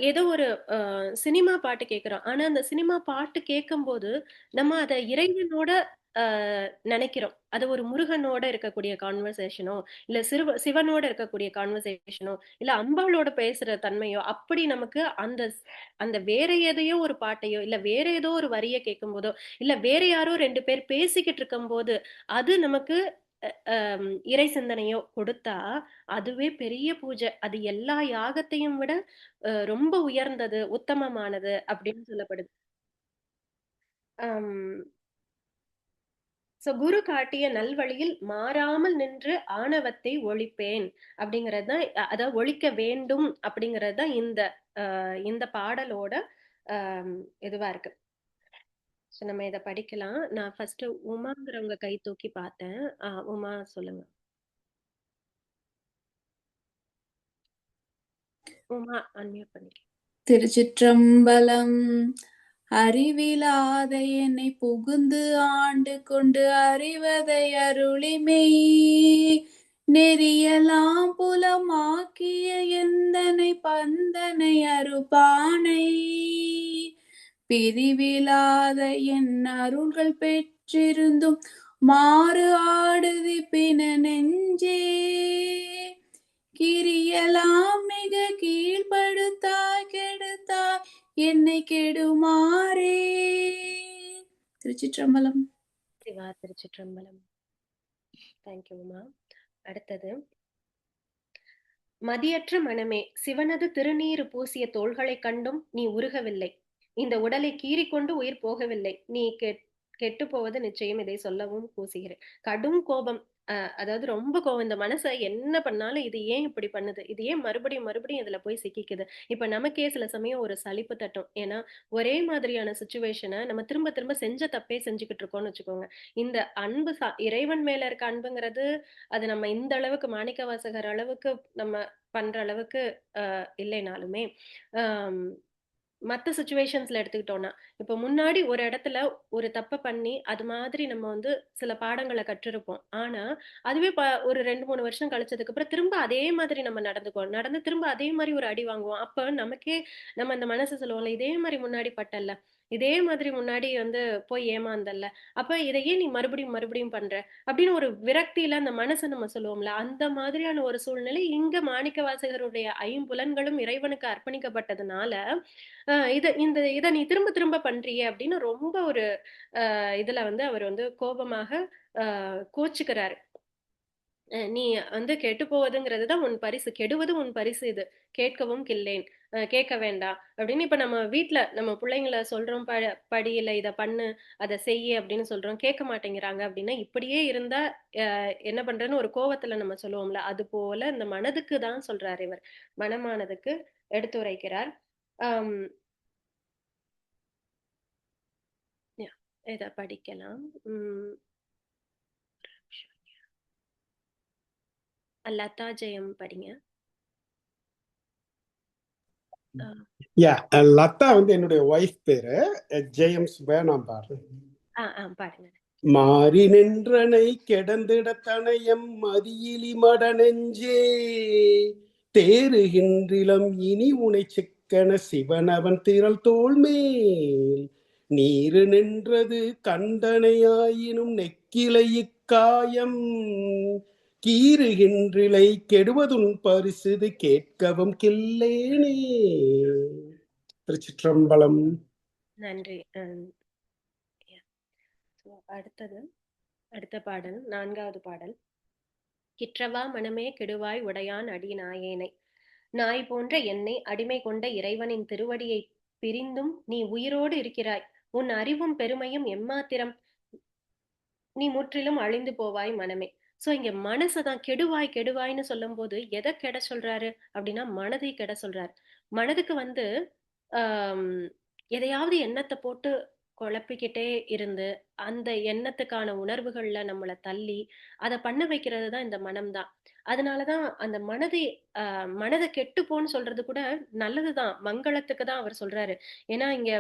ஏதோ ஒரு அ சினிமா பாட்டு கேட்கிறோம். ஆனா அந்த சினிமா பாட்டு கேட்கும்போது, நம்ம அத இறைவனோட அ நெனைக்கிறோம். அது ஒரு முருகனோட இருக்கக்கூடிய கான்வர்சேஷனோ, இல்ல சிவனோட இருக்கக்கூடிய கான்வர்சேஷனோ, இல்ல அம்பாளோட பேசுற தன்மையோ, அப்படி நமக்கு அந்த வேற எதையோ ஒரு பாட்டையோ, இல்ல வேற ஏதோ ஒரு வரிய கேட்கும்போதோ, இல்ல வேற யாரோ 2 பேர் பேசிக்கிட்டு இருக்கும்போது, அது நமக்கு இறை சிந்தனையோ கொடுத்தா, அதுவே பெரிய பூஜை. அது எல்லா யாகத்தையும் விட ரொம்ப உயர்ந்தது, உத்தமமானது அப்படின்னு சொல்லப்படுது. அம் சோ குரு காட்டிய நல்வழியில் மாறாமல் நின்று ஆணவத்தை ஒழிப்பேன் அப்படிங்கிறது தான் அதாவது ஒழிக்க வேண்டும் அப்படிங்கிறது தான் இந்த பாடலோட இதுவா இருக்கு. சோ நம்ம இத படிக்கலாம். நான் ஃபர்ஸ்ட் உமாங்கிறவங்க கை தூக்கி பார்த்தேன். உமா சொல்லுங்க. உமா அன்மியூட் பண்ணிக்க. திருச்சிற்றம்பலம். அறிவிலாத என்னை புகுந்து ஆண்டு கொண்டு அறிவதை அருளிமெய் நெறியலாம் புலமாக்கிய எந்தனை பந்தனை அருபானை பிரிவிலாத என் அருள்கள் பெற்றிருந்தும் மாறு ஆடுதி பின நெஞ்சே கிரியலாம் மிக கீழ்படுத்தாய் கெடுத்தாய் என்னை கெடுமாறே. திருச்சிற்றம்பலம். சிவா திருச்சிற்றம்பலம். தேங்க்யூ உமா. அடுத்தது மதியற்ற மனமே, சிவனது திருநீறு பூசிய தோள்களைக் கண்டும் நீ உருகவில்லை. இந்த உடலை கீறிக்கொண்டு உயிர் போகவில்லை. நீ கெட்டு போவது நிச்சயம். இதை சொல்லவும் கூசுகிறேன். கடும் கோபம். அதாவது ரொம்ப கோவம். இந்த மனசை என்ன பண்ணாலும் இது ஏன் இப்படி பண்ணுது, இது ஏன் மறுபடியும் மறுபடியும் இதுல போய் சிக்கிக்குது. இப்ப நமக்கே சில சமயம் ஒரு சலிப்பு தட்டும். ஏன்னா ஒரே மாதிரியான சுச்சுவேஷனை நம்ம திரும்ப திரும்ப செஞ்ச தப்பே செஞ்சுக்கிட்டு இருக்கோம்னு வச்சுக்கோங்க. இந்த அன்பு இறைவன் மேல இருக்க அன்புங்கிறது அது நம்ம இந்த அளவுக்கு மாணிக்க வாசகர் அளவுக்கு நம்ம பண்ற அளவுக்கு இல்லைனாலுமே மத்த சிச்சுவேஷன்ஸ்ல எடுத்துக்கிட்டோம்னா, இப்ப முன்னாடி ஒரு இடத்துல ஒரு தப்ப பண்ணி, அது மாதிரி நம்ம வந்து சில பாடங்கள கற்றிருப்போம். ஆனா, அதுவே ஒரு 2, 3 வருஷம் கழிச்சதுக்கு அப்புறம் திரும்ப அதே மாதிரி நம்ம நடந்துக்குவோம். நடந்து திரும்ப அதே மாரி ஒரு அடி வாங்குவோம். அப்ப நமக்கே நம்ம அந்த மனசு சொல்லுவோம்ல, இதே மாரி முன்னாடி பட்டல்ல. இதே மாதிரி முன்னாடி வந்து போய் ஏமாந்தல்ல. அப்ப இத ஏன் நீ மறுபடியும் மறுபடியும் பண்ற? அப்படின்னு ஒரு விரக்தியில அந்த மனச நம்ம சொல்லுவோம்ல. அந்த மாதிரியான ஒரு சூழ்நிலை இங்க மாணிக்கவாசகருடைய ஐம்புலன்களும் இறைவனுக்கு அர்ப்பணிக்கப்பட்டதுனால, இத நீ திரும்ப திரும்ப பண்றியே அப்படின்னு ரொம்ப ஒரு இதுல வந்து அவர் வந்து கோபமாக கோச்சுக்கிறாரு. நீ வந்து கெட்டு போவதுங்கிறது தான் உன் பரிசு, கெடுவது உன் பரிசு, இது கேட்கவும் கில்லேன், கேட்க வேண்டாம் அப்படின்னு. இப்ப நம்ம வீட்ல நம்ம பிள்ளைங்கள சொல்றோம், படி இல்ல இத பண்ணு, அதை செய்ய அப்படின்னு சொல்றோம், கேட்க மாட்டேங்கிறாங்க அப்படின்னா இப்படியே இருந்தா என்ன பண்றேன்னு ஒரு கோவத்துல நம்ம சொல்லுவோம்ல, அது போல இந்த மனதுக்கு தான் சொல்றாரு இவர், மனமானதுக்கு எடுத்துரைக்கிறார். ஆம், இத படிக்கலாம். லதா ஜெயம் படிங்க. லதா வந்து என்னுடைய ஒய்ஃப் பேரு. ஜேம்ஸ் வேணாம் பாரு. பாருங்க. மாறி நின்றனை கிடந்திடத்தனையம் மதியிலி மட நெஞ்சே தேறுகின்றிலம் இனி உனை சிக்கன சிவனவன் திரள் தோள் மேல் நீரு நின்றது கண்டனையாயினும் நெக்கிலை இக்காயம் கீறுகின்றிலை கெடுவதுன் பரிசுது கேட்கவும் கில்லேனே. திருச்சிற்றம்பலம். நன்றி. அடுத்த பாடல் 4வது பாடல். கிற்றவா மனமே கெடுவாய் உடையான் அடி நாயேனை, நாய் போன்ற என்னை அடிமை கொண்ட இறைவனின் திருவடியை பிரிந்தும் நீ உயிரோடு இருக்கிறாய், உன் அறிவும் பெருமையும் எம்மாத்திரம், நீ முற்றிலும் அழிந்து போவாய் மனமே. சோ இங்க மனசுதான் கெடுவாய் கெடுவாய்ன்னு சொல்லும் போது எதை கெட சொல்றாரு அப்படின்னா மனதை கெட சொல்றாரு. மனதுக்கு வந்து எதையாவது எண்ணத்தை போட்டு குழப்பிக்கிட்டே இருந்து அந்த எண்ணத்துக்கான உணர்வுகள்ல நம்மளை தள்ளி அதை பண்ண வைக்கிறது தான் இந்த மனம்தான். அதனாலதான் அந்த மனதை கெட்டுப்போன்னு சொல்றது கூட நல்லதுதான், மங்களத்துக்கு தான் அவர் சொல்றாரு. ஏன்னா இங்க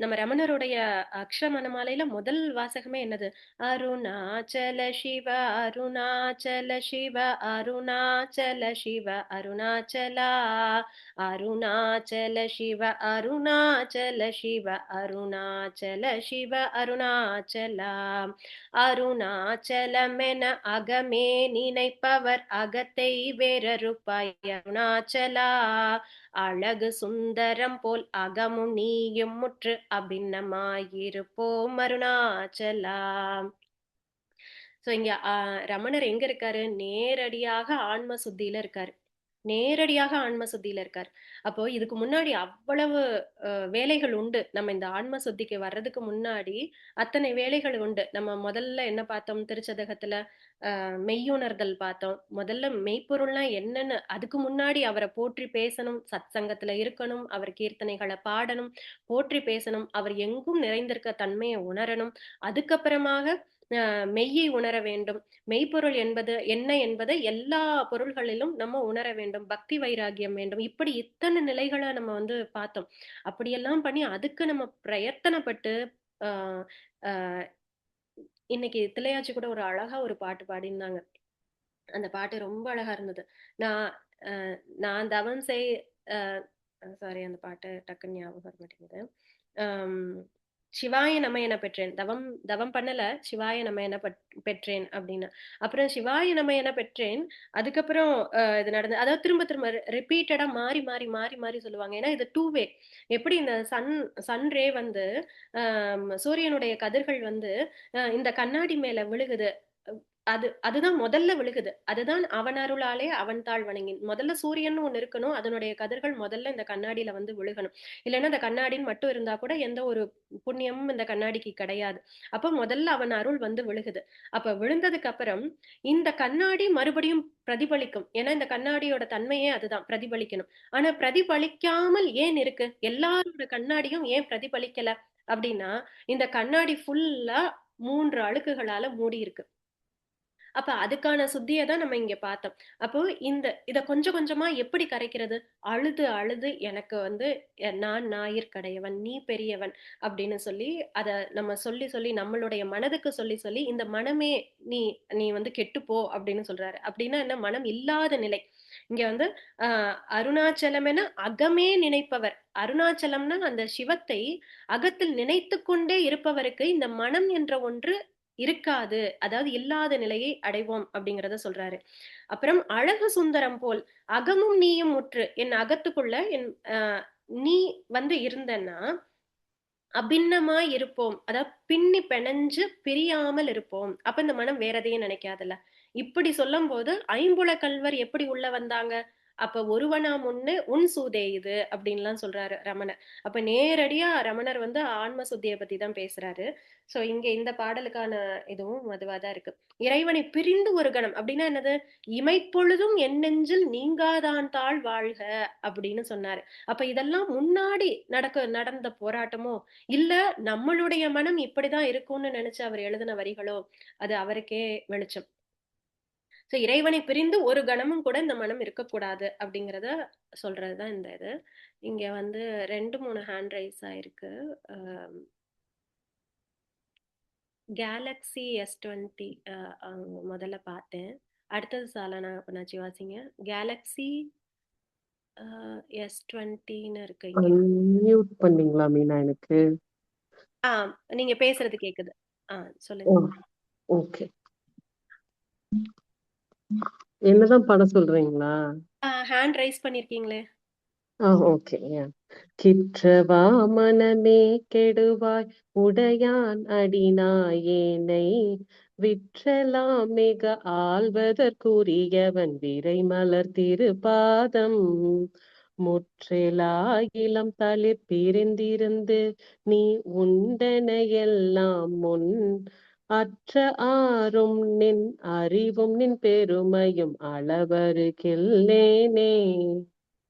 நம்ம ரமணருடைய அக்ஷர மனமாலையில முதல் வாசகமே என்னது? அருணாச்சல சிவ அருணாச்சல சிவ அருணாச்சல சிவ அருணாச்சலா அருணாச்சல சிவ அருணாச்சல சிவ அருணாச்சல சிவ அருணாச்சலா அருணாச்சலமென அகமே நினைப்பவர் அகத்தை வேறறுப்பாய் அருணாச்சலா அழகு சுந்தரம் போல் அகமும் நீயும் முற்று அபின்னமாயிருப்போம் அருணாச்சலா. சோ இங்க ரமணர் எங்க இருக்காரு? நேரடியாக ஆன்ம சுத்தியில இருக்காரு, நேரடியாக ஆன்ம சுத்தியில இருக்காரு. அப்போ இதுக்கு முன்னாடி அவ்வளவு வேலைகள் உண்டு. நம்ம இந்த ஆன்ம சுத்திக்கு வர்றதுக்கு முன்னாடி அத்தனை வேலைகள் உண்டு. நம்ம முதல்ல என்ன பார்த்தோம்? திருச்சதகத்துல மெய்யுணர்தல் பார்த்தோம். முதல்ல மெய்ப்பொருள்னா என்னன்னு அதுக்கு முன்னாடி அவரை போற்றி பேசணும், சத் சங்கத்துல இருக்கணும், அவர் கீர்த்தனைகளை பாடணும், போற்றி பேசணும், அவர் எங்கும் நிறைந்திருக்க தன்மையை உணரணும். அதுக்கப்புறமாக மெய்யை உணர வேண்டும், மெய்ப்பொருள் என்பது என்ன என்பதை எல்லா பொருள்களிலும் நம்ம உணர வேண்டும், பக்தி வைராகியம் வேண்டும். இப்படி இத்தனை நிலைகளை நம்ம வந்து பார்த்தோம். அப்படியெல்லாம் பண்ணி அதுக்கு நம்ம பிரயத்தனப்பட்டு ஆஹ் ஆஹ் இன்னைக்கு தில்லையாச்சி கூட ஒரு அழகா ஒரு பாட்டு பாடினாங்க. அந்த பாட்டு ரொம்ப அழகா இருந்தது. நான் நான் தவம் செய் சாரி அந்த பாட்டு டக்குன்னு ஞாபகம் வர மாட்டேங்குது. சிவாய நம என பெற்றேன், தவம் பண்ணல, சிவாய நம என பெற்றேன் அப்படின்னு. அப்புறம் சிவாய நம என பெற்றேன். அதுக்கப்புறம் இது நடந்து, அதாவது திரும்ப திரும்ப ரிப்பீட்டடா மாறி மாறி மாறி மாறி சொல்லுவாங்க. ஏன்னா இது 2 வே. எப்படி இந்த சன் ரே வந்து சூரியனுடைய கதிர்கள் வந்து இந்த கண்ணாடி மேல விழுகுது, அதுதான் முதல்ல விழுகுது, அதுதான் அவன் அருளாலே அவன் தாழ் வணங்கி. முதல்ல சூரியன் ஒண்ணு இருக்கணும், அதனுடைய கதிர்கள் முதல்ல இந்த கண்ணாடியில வந்து விழுகணும். இல்லைன்னா இந்த கண்ணாடின்னு மட்டும் இருந்தா கூட எந்த ஒரு புண்ணியமும் இந்த கண்ணாடிக்கு கிடையாது. அப்ப முதல்ல அவன் அருள் வந்து விழுகுது. அப்ப விழுந்ததுக்கு அப்புறம் இந்த கண்ணாடி மறுபடியும் பிரதிபலிக்கும். ஏன்னா இந்த கண்ணாடியோட தன்மையே அதுதான், பிரதிபலிக்கணும். ஆனா பிரதிபலிக்காமல் ஏன் இருக்கு? எல்லாரோட கண்ணாடியும் ஏன் பிரதிபலிக்கல அப்படின்னா இந்த கண்ணாடி ஃபுல்லா 3 அழுக்குகளால மூடி இருக்கு. அப்ப அதுக்கான சுத்தியை தான் நம்ம இங்க பார்த்தோம். அப்போ இத கொஞ்சம் கொஞ்சமா எப்படி கரைக்கிறது? அழுது அழுது எனக்கு வந்து நான் ஞாயிற்கடையவன், நீ பெரியவன் அப்படின்னு சொல்லி அத நம்ம சொல்லி சொல்லி நம்மளுடைய மனதுக்கு சொல்லி சொல்லி இந்த மனமே நீ நீ வந்து கெட்டுப்போ அப்படின்னு சொல்றாரு. அப்படின்னா என்ன? மனம் இல்லாத நிலை. இங்க வந்து அருணாச்சலம் என அகமே நினைப்பவர். அருணாச்சலம்னா அந்த சிவத்தை அகத்தில் நினைத்து கொண்டே இருப்பவருக்கு இந்த மனம் என்ற ஒன்று இருக்காது, அதாவது இல்லாத நிலையை அடைவோம் அப்படிங்கறத சொல்றாரு. அப்புறம் அழகு சுந்தரம் போல் அகமும் நீயும் முற்று, என் அகத்துக்குள்ள நீ வந்து இருந்தன்னா அபின்னமா இருப்போம், அதாவது பின்னி பிணைஞ்சு பிரியாமல் இருப்போம். அப்ப இந்த மனம் வேற எதையும் நினைக்காதுல்ல. இப்படி சொல்லும் போது ஐம்புல கல்வர் எப்படி உள்ள வந்தாங்க? அப்ப ஒருவனா முன்னு உன் சூதே இது அப்படின்லாம் சொல்றாரு ரமணர். அப்ப நேரடியா ரமணர் வந்து ஆன்ம சுத்தியை பத்தி தான் பேசுறாரு. சோ இங்க இந்த பாடலுக்கான இதுவும் அதுவாதான் இருக்கு. இறைவனை பிரிந்து ஒரு கணம் அப்படின்னா என்னது? இமைப்பொழுதும் என் நெஞ்சில் நீங்காதான் தாழ் வாழ்க அப்படின்னு சொன்னாரு. அப்ப இதெல்லாம் முன்னாடி நடந்த போராட்டமோ இல்ல நம்மளுடைய மனம் இப்படிதான் இருக்கும்னு நினைச்சு அவர் எழுதின வரிகளோ, அது அவருக்கே வெளிச்சம். சோ இறைவனை பிரிந்து ஒரு கணமும் கூட இந்த மனம் இருக்கக்கூடாது அப்படிங்கறத சொல்றதுதான் இந்த இது. இங்க வந்து 2-3 ஹேண்ட் ரைஸ் ஆயிருக்கு. கேலக்ஸி S20 முதல்ல பார்த்தேன். அடுத்தது சாலனா அப்பனாச்சி வாசிங்க. கேலக்ஸி S20ன்னு இருக்கு இங்க. அன்மியூட் பண்ணீங்களா மீனா எனக்கு? நீங்க பேசுறது கேக்குது. ஓ, சொல்லுங்க. ஓகே. என்னதான் பண்ண சொல்றீங்களா? ஹேண்ட் ரைஸ் பண்ணிருக்கீங்களே. ஓகே. கிற்றவா மனமே கெடுவாய் உடையான் அடிநாயேனை விற்றலாம் மிக ஆள்வதற்குரியவன் விரை மலர் திருபாதம் முற்றிலாயிலம் தளிர் பிரிந்திருந்து நீ உண்டனையெல்லாம் முன் அற்ற ஆறும் நின் அறிவும் நின் பெருமையும் அளவருகில்லேனே.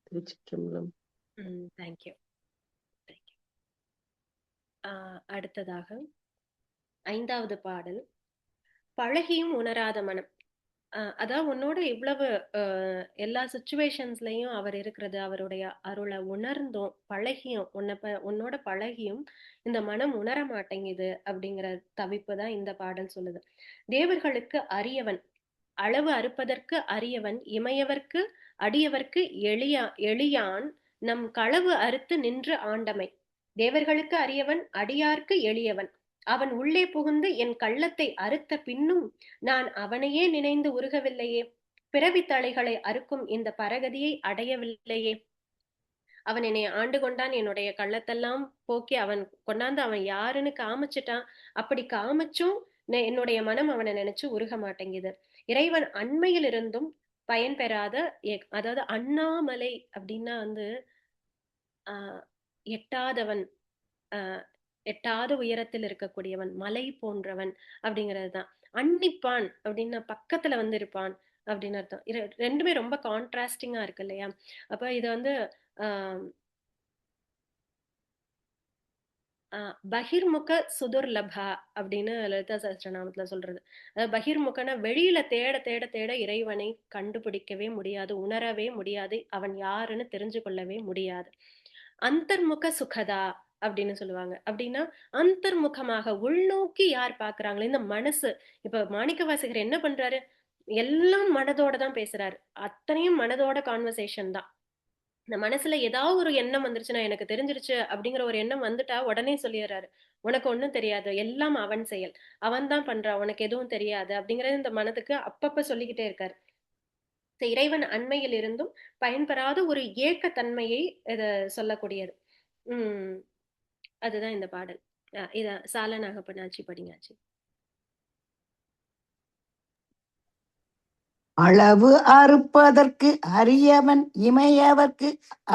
திருச்சிற்றம்பலம். தேங்க்யூ. அடுத்ததாக 5வது பாடல். பழகியும் உணராத மனம். அதான் உன்னோட இவ்வளவு எல்லா சுச்சுவேஷன்ஸ்லயும் அவர் இருக்கிறது, அவருடைய அருளை உணர்ந்தும் பழகியும் உன்னோட பழகியும் இந்த மனம் உணர மாட்டேங்குது அப்படிங்கிற தவிப்பு தான் இந்த பாடல் சொல்லுது. தேவர்களுக்கு அரியவன், அளவு அறுப்பதற்கு அரியவன், இமையவர்க்கு அடியவர்க்கு எளியான் நம் களவு அறுத்து நின்று ஆண்டமை. தேவர்களுக்கு அரியவன், அடியார்க்கு எளியவன். அவன் உள்ளே புகுந்து என் கள்ளத்தை அறுத்த பின்னும் நான் அவனையே நினைந்து உருகவில்லையே. பிறவி தலைகளை அறுக்கும் இந்த பரகதியை அடையவில்லையே. அவன் என்னை ஆண்டு கொண்டான், என்னுடைய கள்ளத்தெல்லாம் போக்கி அவன் கொண்டாந்து அவன் யாருன்னு காமிச்சிட்டான். அப்படி காமிச்சும் என்னுடைய மனம் அவனை நினைச்சு உருக மாட்டேங்குது. இறைவன் அண்மையில் இருந்தும் பயன் பெறாத, அதாவது அண்ணாமலை அப்படின்னா வந்து எட்டாதவன், எட்டாத உயரத்தில் இருக்கக்கூடியவன், மலை போன்றவன் அப்படிங்கிறது தான். அன்னிப்பான் அப்படின்னா பக்கத்துல வந்து இருப்பான் அப்படின்னு அர்த்தம். ரெண்டுமே ரொம்ப கான்ட்ராஸ்டிங்கா இருக்கு இல்லையா? அப்ப இது வந்து பகிர்முக சுதுர்லபா அப்படின்னு லலிதா சஹஸ்ரநாமத்துல சொல்றது. பகிர்முகனா வெளியில தேட தேட தேட இறைவனை கண்டுபிடிக்கவே முடியாது, உணரவே முடியாது, அவன் யாருன்னு தெரிஞ்சு கொள்ளவே முடியாது. அந்தர்முக சுகதா அப்படின்னு சொல்லுவாங்க. அப்படின்னா அந்தர்முகமாக உள்நோக்கி யார் பாக்குறாங்களோ இந்த மனசு. இப்ப மாணிக்க வாசகர் என்ன பண்றாரு? எல்லாம் மனதோட தான் பேசுறாரு. அத்தனையும் மனதோட கான்வர்சேஷன் தான். இந்த மனசுல ஏதாவது ஒரு எண்ணம் வந்துருச்சுன்னா, எனக்கு தெரிஞ்சிருச்சு அப்படிங்கிற ஒரு எண்ணம் வந்துட்டா உடனே சொல்லிடுறாரு, உனக்கு ஒண்ணும் தெரியாது, எல்லாம் அவன் செயல், அவன் தான் பண்றான், உனக்கு எதுவும் தெரியாது அப்படிங்கறது இந்த மனதுக்கு அப்பப்ப சொல்லிக்கிட்டே இருக்காரு. இறைவன் அண்மையில் இருந்தும் பயன்பெறாத ஒரு ஏக்கத்தன்மையை இத சொல்லக்கூடியது. அதுதான் இந்த பாடல். இத சாலநாகப்பனாச்சி படிங்காச்சு. அளவு அறுப்பதற்கு அரியவன், இமையவர்க்கு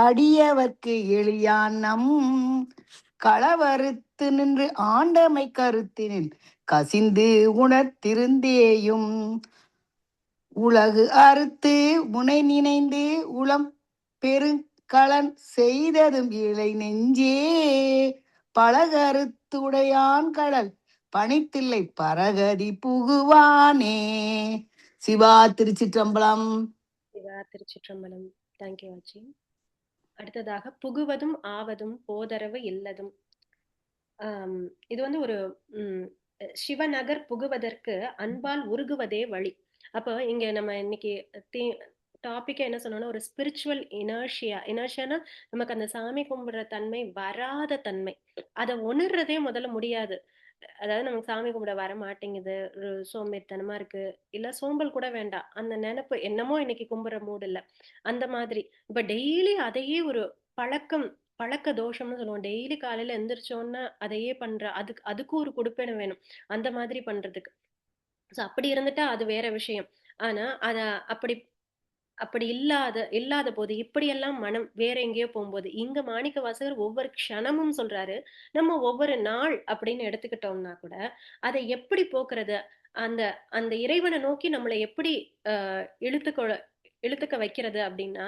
அடியவர்க்கு எளியான் நம் களவறுத்து நின்று ஆண்டமை கருத்தினில் கசிந்து உணர்த்திருந்தேயும் உலகு அறுத்து முனை நினைந்து உளம் பெருங்களன் செய்ததும் இலை நெஞ்சே பழகறுத்துடையான் கடல் பணித்தில்லை பரகதி புகுவானே. சிவா திருச்சிற்றம்பலம். சிவா திருச்சிற்றம்பலம். தேங்க்யூ ஆச்சி. அடுத்ததாக புகுவதும் ஆவதும் போதரவு இல்லதும். இது வந்து ஒரு சிவநகர் புகுவதற்கு அன்பால் உருகுவதே வழி. அப்போ இங்க நம்ம இன்னைக்கு டாபிக்க என்ன சொன்னோம்னா ஒரு ஸ்பிரிச்சுவல் இனர்ஷியானா நமக்கு அந்த சாமி கும்பிடுற தன்மை வராத தன்மை, அதை உணர்றதே முதல்ல முடியாது. அதாவது நமக்கு சாமி கும்பிட வர மாட்டேங்குது, ஒரு சோம்பேறித்தனமா இருக்கு, இல்ல சோம்பல் கூட வேண்டாம், அந்த நினைப்பு என்னமோ இன்னைக்கு கும்பிடுற மூடு இல்ல, அந்த மாதிரி. இப்ப டெய்லி அதையே ஒரு பழக்க தோஷம்னு சொல்லுவோம். டெய்லி காலையில எந்திரிச்சோன்னா அதையே பண்ற, அதுக்கு ஒரு குடுப்பென வேணும் அந்த மாதிரி பண்றதுக்கு. அப்படி இருந்துட்டா அது வேற விஷயம். ஆனா அத அப்படி அப்படி இல்லாத போது இப்படியெல்லாம் மனம் வேற எங்கேயோ போகும்போது இங்க மாணிக்க வாசகர் ஒவ்வொரு க்ஷணமும் சொல்றாரு. நம்ம ஒவ்வொரு நாள் அப்படின்னு எடுத்துக்கிட்டோம்னா கூட அதை எப்படி போக்குறது, அந்த அந்த இறைவனை நோக்கி நம்மளை எப்படி இழுத்துக்கொள்ள இழுத்துக்க வைக்கிறது அப்படின்னா,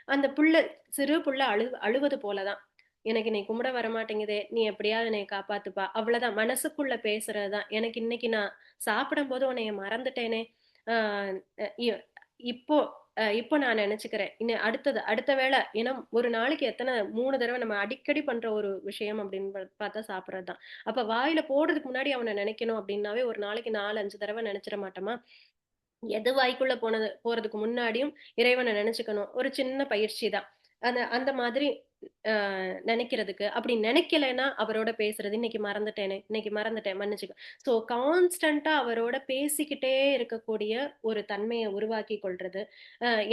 அந்த புள்ள சிறு புள்ள அழுவது போலதான். எனக்கு இன்னைக்கு கும்பிட வரமாட்டேங்குதே, நீ எப்படியாவது என்னை காப்பாத்துப்பா, அவ்வளவுதான் மனசுக்குள்ள பேசுறதுதான். எனக்கு இன்னைக்கு நான் சாப்பிடும் போது உன்னைய மறந்துட்டேனே, ஆஹ் இ- இப்போ இப்போ நான் நினைச்சுக்கிறேன் இன்னும் அடுத்த வேளை. ஏன்னா ஒரு நாளைக்கு எத்தனை 3 தடவை நம்ம அடிக்கடி பண்ற ஒரு விஷயம் அப்படின்னு பார்த்தா சாப்பிடறதுதான். அப்ப வாயில போடுறதுக்கு முன்னாடி அவனை நினைக்கணும் அப்படின்னாவே ஒரு நாளைக்கு 4-5 தடவை நினைச்சிட மாட்டோமா? எது வாய்க்குள்ள போறதுக்கு முன்னாடியும் இறைவனை நினைச்சுக்கணும். ஒரு சின்ன பயிற்சி தான். அந்த அந்த மாதிரி நினைக்கிறதுக்கு. அப்படி நினைக்கலைன்னா அவரோட பேசுறது, இன்னைக்கு மறந்துட்டேன் மன்னிச்சுக்க. சோ கான்ஸ்டன்டா அவரோட பேசிக்கிட்டே இருக்கக்கூடிய ஒரு தன்மையை உருவாக்கி கொள்றது.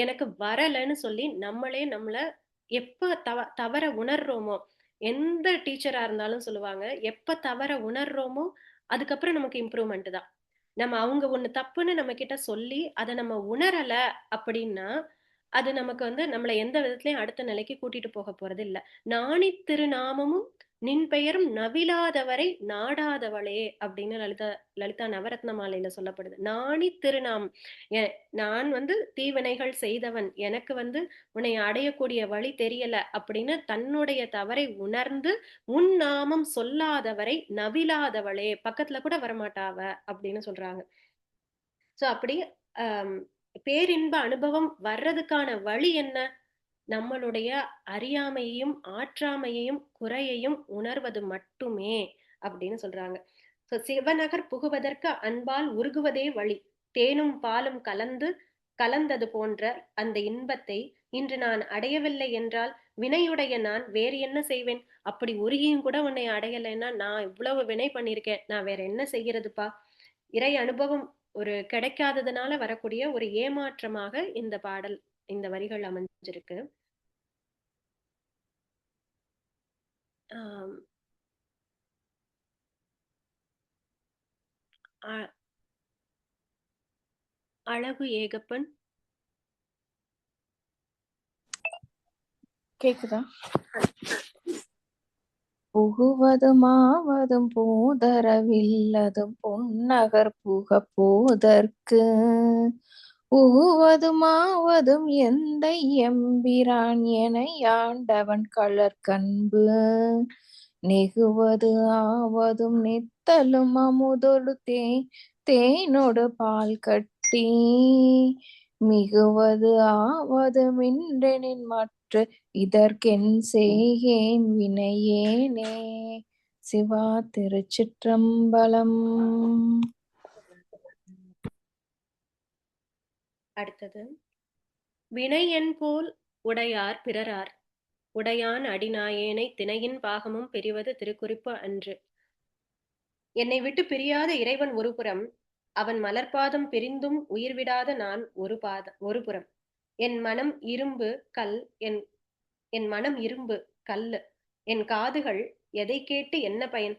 எனக்கு வரலைன்னு சொல்லி நம்மள எப்ப தவற உணர்றோமோ, எந்த டீச்சரா இருந்தாலும் சொல்லுவாங்க, எப்ப தவற உணர்றோமோ அதுக்கப்புறம் நமக்கு இம்ப்ரூவ்மெண்ட் தான். நம்ம அவங்க ஒண்ணு தப்புன்னு நம்ம கிட்ட சொல்லி அதை நம்ம உணரல அப்படின்னா, அது நமக்கு வந்து நம்மளை எந்த விதத்திலயும் அடுத்த நிலைக்கு கூட்டிட்டு போக போறது இல்ல. நாணி திருநாமமும் நின் பெயரும் நவிலாதவரை நாடாதவளே அப்படின்னு லலிதா நவரத்ன மாலையில சொல்லப்படுது. நாணி திருநாமம், நான் வந்து தீவினைகள் செய்தவன், எனக்கு வந்து உன்னை அடையக்கூடிய வழி தெரியல அப்படின்னு தன்னுடைய தவறை உணர்ந்து உன் நாமம் சொல்லாதவரை நவிலாதவளே, பக்கத்துல கூட வரமாட்டாவ அப்படின்னு சொல்றாங்க. சோ அப்படி ஆஹ் பேரின்ப அனுபவம் வர்றதுக்கான வழி என்ன? நம்மளுடைய அறியாமையையும் ஆற்றாமையையும் குறையையும் உணர்வது மட்டுமே அப்படின்னு சொல்றாங்க. சோ சிவநகர் புகுவதற்கு அன்பால் உருகுவதே வழி. தேனும் பாலும் கலந்தது போன்ற அந்த இன்பத்தை இன்று நான் அடையவில்லை என்றால் வினையுடைய நான் வேறு என்ன செய்வேன்? அப்படி உருகியும் கூட உன்னை அடையலைன்னா நான் இவ்வளவு வினை பண்ணிருக்கேன், நான் வேற என்ன செய்யறதுப்பா? இறை அனுபவம் ஒரு கிடைக்காததுனால வரக்கூடிய ஒரு ஏமாற்றமாக இந்த பாடல், இந்த வரிகள் அமைஞ்சிருக்கு. ஆஹ் அ- அழகு ஏகப்பன். கேக்குதா? புகுவதுமாவதும் பூதரவில்லதும் பொன்னகர் புக போதற்கு உகுவதுமாவதும் எந்தை எம்பிரான் என யாண்டவன் கழற்கன்பு நெகுவது ஆவதும் நித்தலும் அமுதொடு தேனொடு பால் கட்டி மிகுவது ஆவது மின்றெனின் மற்ற இதற்கென் செய்கேன் வினையேனே. சிவா திருச்சிற்றம்பலம். அடுத்தது, வினையன் போல் உடையார் பிறரார் உடையான் அடிநாயேனை தினையின் பாகமும் பிரிவது திருக்குறிப்பு அன்று. என்னை விட்டு பிரியாத இறைவன் ஒரு புறம், அவன் மலர்பாதம் பிரிந்தும் உயிர் விடாத நான் ஒரு புறம். என் மனம் இரும்பு கல் என் மனம் இரும்பு கல்லு, என் காதுகள் எதை கேட்டு என்ன பயன்?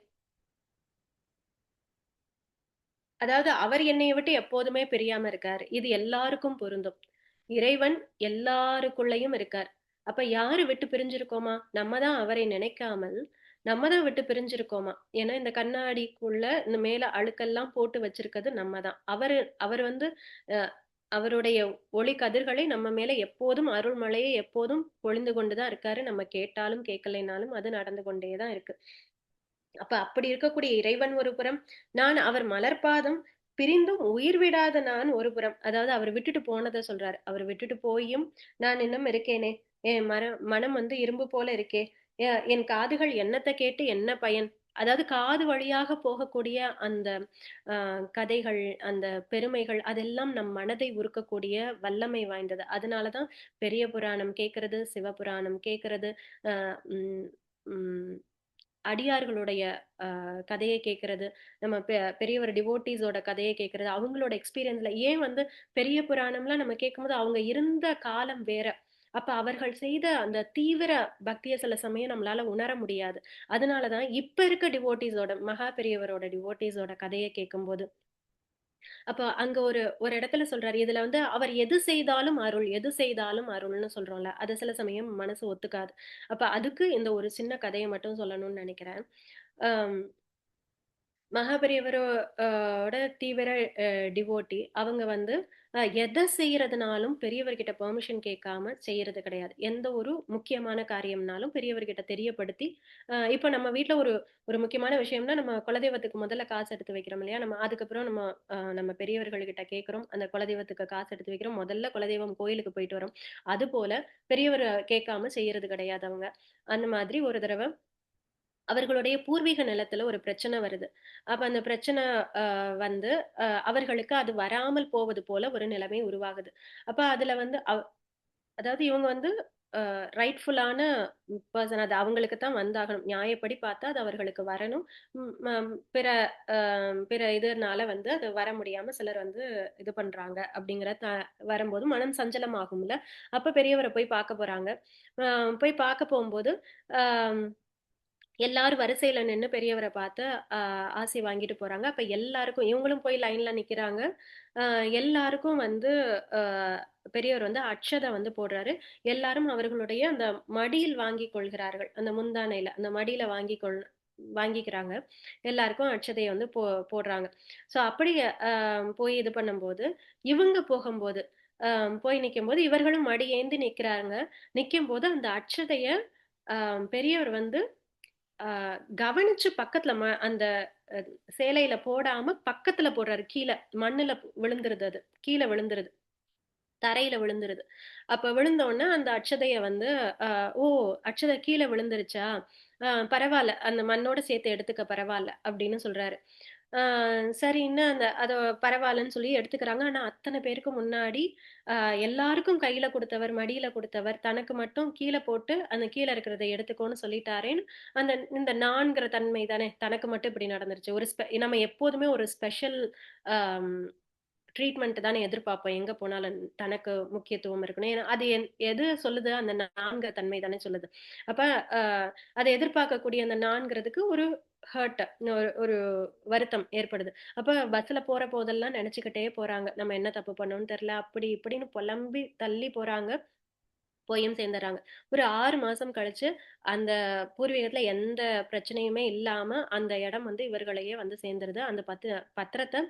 அதாவது அவர் என்னைய விட்டு எப்போதுமே பிரியாம இருக்காரு. இது எல்லாருக்கும் பொருந்தும். இறைவன் எல்லாருக்குள்ளயும் இருக்கார். அப்ப யாரு விட்டு பிரிஞ்சிருக்கோமா? நம்ம தான் அவரை நினைக்காமல் நம்ம தான் விட்டு பிரிஞ்சிருக்கோமா? ஏன்னா இந்த கண்ணாடிக்குள்ள இந்த மேல அழுக்கெல்லாம் போட்டு வச்சிருக்கிறது நம்ம தான். அவர் வந்து அஹ், அவருடைய ஒளி கதிர்களை நம்ம மேல எப்போதும் அருள்மழையை எப்போதும் பொழிந்து கொண்டுதான் இருக்காரு. நம்ம கேட்டாலும் கேட்கலைனாலும் அது நடந்து கொண்டேதான் இருக்கு. அப்ப அப்படி இருக்கக்கூடிய இறைவன் ஒரு புறம், நான் அவர் மலர்பாதம் பிரிந்தும் உயிர் விடாத நான் ஒரு புறம். அதாவது அவர் விட்டுட்டு போனதை சொல்றாரு. அவர் விட்டுட்டு போயும் நான் இன்னும் இருக்கேனே, என் மனம் வந்து இரும்பு போல இருக்கே, என் காதுகள் என்னத்தை கேட்டு என்ன பயன்? அதாவது காது வழியாக போகக்கூடிய அந்த கதைகள், அந்த பெருமைகள், அதெல்லாம் நம் மனதை உருக்கக்கூடிய வல்லமை வாய்ந்தது. அதனாலதான் பெரிய புராணம் கேட்கறது, சிவபுராணம் கேட்கறது, ஆஹ் உம் உம் அடியார்களுடைய கதையை கேட்கறது, நம்ம பெரிய ஒரு டிவோட்டிஸோட கதையை கேட்கறது, அவங்களோட எக்ஸ்பீரியன்ஸ்ல ஏன் வந்து பெரிய புராணம்லாம் நம்ம கேட்கும்போது அவங்க இருந்த காலம் வேற. அப்ப அவர்கள் செய்த அந்த தீவிர பக்திய சில சமயம் நம்மளால உணர முடியாது. அதனாலதான் இப்ப இருக்க டிவோட்டிஸோட, மகா பெரியவரோட டிவோட்டிஸோட கதையை கேட்கும்போது அப்ப அங்க ஒரு ஒரு இடத்துல சொல்றாரு. இதுல வந்து அவர் எது செய்தாலும் அருள், எது செய்தாலும் அருள்னு சொல்றோம்ல. அது சில சமயம் மனசு ஒத்துக்காது. அப்ப அதுக்கு இந்த ஒரு சின்ன கதைய மட்டும் சொல்லணும்னு நெனைக்கிறேன். அம் மகாபெரியவரோ ஓட தீவிர டிவோட்டி. அவங்க வந்து எத செய்யறதுனாலும் பெரியவர்கிட்ட பெர்மிஷன் கேட்காம செய்யறது கிடையாது. எந்த ஒரு முக்கியமான காரியம்னாலும் பெரியவர்கிட்ட தெரியப்படுத்தி, இப்ப நம்ம வீட்ல ஒரு ஒரு முக்கியமான விஷயம்னா, நம்ம குலதெய்வத்துக்கு முதல்ல காசு எடுத்து வைக்கிறோம் இல்லையா? அதுக்கப்புறம் நம்ம பெரியவர்கள்கிட்ட கேட்கிறோம். அந்த குலதெய்வத்துக்கு காசு எடுத்து வைக்கிறோம். முதல்ல குலதெய்வம் கோயிலுக்கு போயிட்டு வரோம். அதுபோல பெரியவர கேட்காம செய்யறது கிடையாது அவங்க. அந்த மாதிரி ஒரு தடவ அவர்களுடைய பூர்வீக நிலத்துல ஒரு பிரச்சனை வருது. அப்ப அந்த பிரச்சனை வந்து அவர்களுக்கு அது வராமல் போவது போல ஒரு நிலைமை உருவாகுது. அப்ப அதுல வந்து அதாவது இவங்க வந்து ரைட்ஃபுல்லான பெர்சன். அது அவங்களுக்கு தான் வந்தாகணும். நியாயப்படி பார்த்தா அது அவர்களுக்கு வரணும். பிற பிற இதனால வந்து அது வர முடியாம சிலர் வந்து இது பண்றாங்க அப்படிங்கிற வரும்போது மனம் சஞ்சலமாகும்ல. அப்ப பெரியவரை போய் பார்க்க போறாங்க. போய் பார்க்க போகும்போது ஆஹ் எல்லாரும் வரிசையில நின்னு பெரியவர பார்த்து ஆசி வாங்கிட்டு போறாங்க. அப்ப எல்லாருக்கும் இவங்களும் போய் லைன்ல நிக்கிறாங்க. எல்லாருக்கும் வந்து அ பெரியவர் வந்து அட்சத வந்து போடுறாரு. எல்லாரும் அவர்களுடைய அந்த மடியில் வாங்கிக் கொள்கிறார்கள். அந்த முந்தானையில, அந்த மடியில வாங்கிக்கிறாங்க. எல்லாருக்கும் அட்சதைய வந்து போடுறாங்க. ஸோ அப்படி போய் இது பண்ணும்போது, இவங்க போகும்போது, அ போய் நிக்கும்போது இவர்களும் மடி ஏந்தி நிக்கிறாங்க. நிக்கும்போது அந்த அட்சதைய அ பெரியவர் வந்து ஆ கவனிச்சு பக்கத்துல அந்த அ சேலையில போடாம பக்கத்துல போடுறாரு. மண்ணுல விழுந்துருது அது. கீழ விழுந்துருது. தரையில விழுந்துருது. அப்ப விழுந்தோனே அந்த அட்சதைய வந்து அ "ஓ! அட்சத கீழ விழுந்துருச்சா? பரவால்ல. அந்த மண்ணோட சேர்த்து எடுத்துக்க பரவால்ல." அப்படின்னு சொல்றாரு. ஆ சரின்னு அத பரவால்லன்னு சொல்லி எடுத்துக்கிறாங்க. ஆனா அத்தன பேருக்கு முன்னாடி அ எல்லாருக்கும் கையில குடுத்தவர், மடியில குடுத்தவர், தனக்கு மட்டும் கீழ போட்டு, அந்த கீழ இருக்கிறத எடுத்துக்கோன்னு சொல்லிட்டாரேன்னு, இந்த நான்கிற தன்மை தானே, தனக்கு மட்டும் இப்படி நடந்துருச்சு. நம்ம எப்போதுமே ஒரு ஸ்பெஷல் அம் ட்ரீட்மெண்ட் தானே எதிர்பார்ப்போம். எங்க போனாலும் தனக்கு முக்கியத்துவம் இருக்கணும். ஏன்னா அது எது சொல்லுது? அந்த 4 தன்மை தானே சொல்லுது. அப்ப அ அத எதிர்பார்க்கக்கூடிய அந்த 4ங்கிறதுக்கு ஒரு ஹர்ட் ஒரு ஒரு வருத்தம் ஏற்படுது. அப்ப பஸ்ல போற போதெல்லாம் நெனச்சுக்கிட்டே போறாங்க. நம்ம என்ன தப்பு பண்ணோம்னு தெரியல. அப்படி இப்படின்னு புலம்பி தள்ளி போறாங்க. போயும் சேர்ந்துர்றாங்க. ஒரு 6 மாசம் கழிச்சு, அந்த பூர்வீகத்துல எந்த பிரச்சனையுமே இல்லாம, அந்த இடம் வந்து இவர்களையே வந்து சேர்ந்துருது. அந்த பத்திரத்த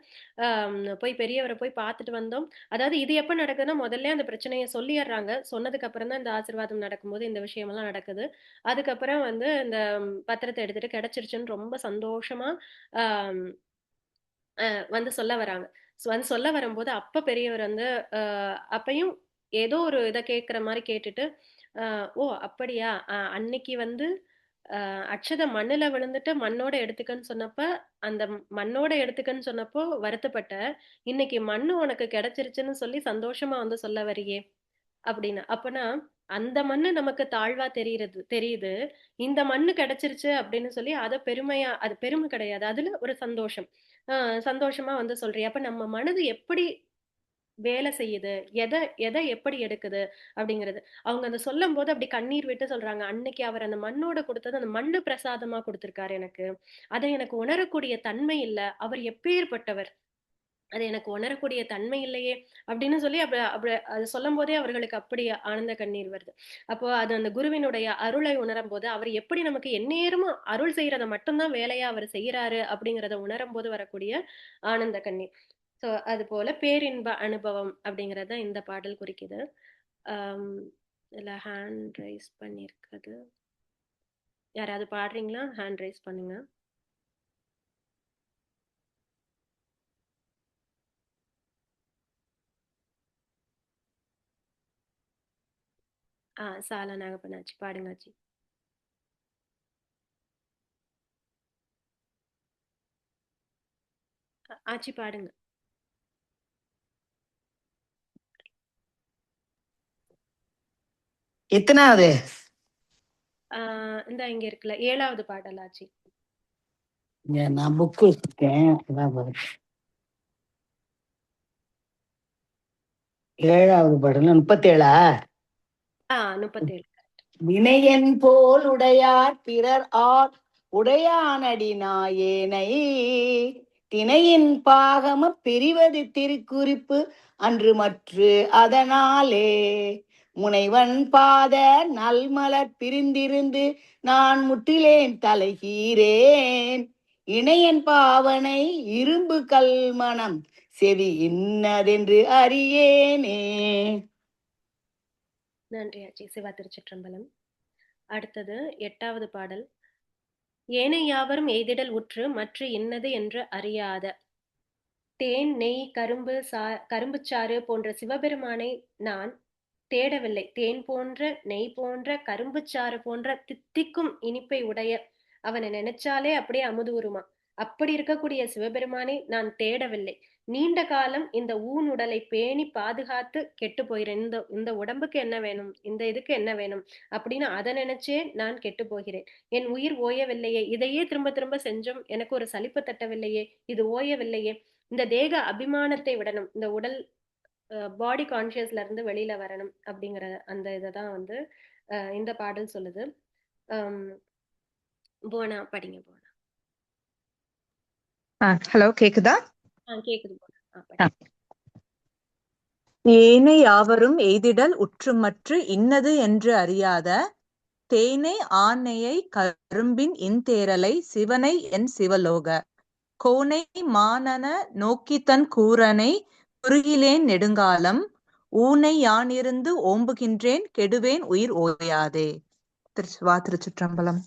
போய் பெரியவர போய் பார்த்துட்டு வந்தோம். அதாவது இது எப்ப நடக்குதுன்னா, முதல்லயே அந்த பிரச்சனைய சொல்லிர்றாங்க. சொன்னதுக்கு அப்புறம் தான் இந்த ஆசீர்வாதம் நடக்கும்போது இந்த விஷயமெல்லாம் நடக்குது. அதுக்கப்புறம் வந்து இந்த பத்திரத்த எடுத்துட்டு கிடைச்சிருச்சுன்னு ரொம்ப சந்தோஷமா, அ வந்து சொல்ல வராங்க. வந்து சொல்ல வரும்போது, அப்ப பெரியவர் வந்து அ அப்பயும் ஏதோ ஒரு இத கேட்கிற மாரி கேட்டுட்டு, அ "ஓ! அப்படியா? அன்னைக்கு வந்து அட்சத மண்ணுல விழுந்துட்டு மண்ணோட எடுத்துக்கன்னு சொன்னப்ப, அந்த மண்ணோட எடுத்துக்கன்னு சொன்னப்போ வருத்தப்பட்ட. இன்னைக்கு மண்ணு உனக்கு கிடைச்சிருச்சுன்னு சொல்லி சந்தோஷமா வந்து சொல்ல வரியே!" அப்படின்னு. அப்பன்னா, அந்த மண்ணு நமக்கு தாழ்வா தெரியுது. இந்த மண்ணு கிடைச்சிருச்சு அப்படின்னு சொல்லி அது பெருமை கிடையாது. அதுல ஒரு சந்தோஷம். அ சந்தோஷமா வந்து சொல்றியே. அப்ப நம்ம மனது எப்படி வேலை செய்யுது? எத எத எப்படி எடுக்குது? அப்படிங்கிறது. அவங்க அத சொல்லும்போது அப்படி கண்ணீர் விட்டு சொல்றாங்க. அன்னைக்கு அவர் அந்த மண்ணோட குடுத்தது, அந்த மண்ணு பிரசாதமா குடுத்திருக்காரு எனக்கு. அத எனக்கு உணரக்கூடிய தன்மை இல்ல. அவர் எப்பேர்ப்பட்டவர்? அது எனக்கு உணரக்கூடிய தன்மை இல்லையே! அப்படின்னு சொல்லி அது சொல்லும்போதே அவர்களுக்கு அப்படி ஆனந்த கண்ணீர் வருது. அப்போ அது அந்த குருவினுடைய அருளை உணரும்போது, அவர் எப்படி நமக்கு எந்நேரமும் அருள் செய்றத மட்டும் தான் வேலையா அவர் செய்றாரு அப்படிங்கிறத உணரும்போது வரக்கூடிய ஆனந்த கண்ணீர். ஸோ அதுபோல பேரின்ப அனுபவம் அப்படிங்கிறத இந்த பாடல் குறிக்குது. ஆம், இதுல ஹேண்ட் ரைஸ் பண்ணியிருக்குது. யாராவது பாடுறீங்களா? ஹேண்ட் ரைஸ் பண்ணுங்க. சாலா நாகப்பன் ஆச்சி பாடுங்க ஆச்சி. ஆச்சி பாடுங்க. எத்தனாவது? இந்தா இங்க இருக்குல்ல 7வது பாடல் ஆச்சி. நான் புக் வச்சிருக்கேன். 7வது பாடல் 37ஆ? 37. வினையன் போல் உடையார் பிறர் ஆர் உடையானடி நாயேனை திணையின் பாகம பிரிவது திருக்குறிப்பு அன்று மற்று அதனாலே முனைவன் பாத நல்மலர் பிரிந்திருந்து நான் முற்றிலேன் தலைகீரேன் இணையன் பாவனை இரும்பு கல்மணம் செவி இன்னதென்று அறியேனே. நன்றி ஆச்சி. சிவா திருச்சிற்றம்பலம். அடுத்தது 8வது பாடல். ஏனை யாவரும் எய்திடல் உற்று மற்ற இன்னது என்று அறியாத தேன் நெய் கரும்புச்சாறு போன்ற சிவபெருமானை நான் தேடவில்லை. தேன் போன்ற நெய் போன்ற கரும்புச்சாறு போன்ற தித்திக்கும் இனிப்பை உடைய அவனை நினைச்சாலே அப்படியே அமுதூருமா. அப்படி இருக்கக்கூடிய சிவபெருமானை நான் தேடவில்லை. நீண்ட காலம் இந்த ஊனுடலை பேணி பாதுகாத்து கெட்டு போகிறேன். இந்த உடம்புக்கு என்ன வேணும், இந்த இதுக்கு என்ன வேணும் அப்படின்னு அதை நினைச்சே நான் கெட்டு போகிறேன். என் உயிர் ஓயவில்லையே, இதையே திரும்ப திரும்ப செஞ்சும் எனக்கு ஒரு சலிப்பு தட்டவில்லையே, இது ஓயவில்லையே. இந்த தேக அபிமானத்தை விடணும், இந்த உடல் பாடி கான்சியஸ்ல இருந்து வெளியில வரணும் அப்படிங்கிற அந்த இதைதான் வந்து இந்த பாடல் சொல்லுது. போனா படிங்க போனா. ஹலோ, கேக்குதா? கேக்குது போனா. ஏனை யாவரும் எய்திடல் உற்றுமற்று இன்னது என்று அறியாத தேனை ஆனையை கரும்பின் இன்தேரலை சிவனை என் சிவலோக கோனை மானன நோக்கி தன் கூரனை குறுகிலேன் நெடுங்காலம் ஊனை யானிருந்து ஓம்புகின்றேன் கெடுவேன் உயிர் ஓயாதே. திருச்சிற்றம்பலம்.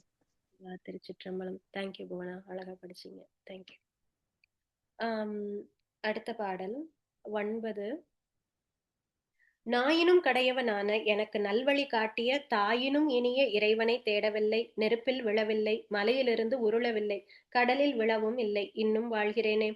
திருச்சிற்றம்பலம். தேங்க்யூ புவனா, அழகா படிச்சீங்க. தேங்க்யூ. அடுத்த பாடல் 9. நாயினும் கடையவனான எனக்கு நல்வழி காட்டிய தாயினும் இனிய இறைவனை தேடவில்லை. நெருப்பில் விழவில்லை, மலையிலிருந்து உருளவில்லை, கடலில் விழவும் இல்லை, இன்னும் வாழ்கிறேனே.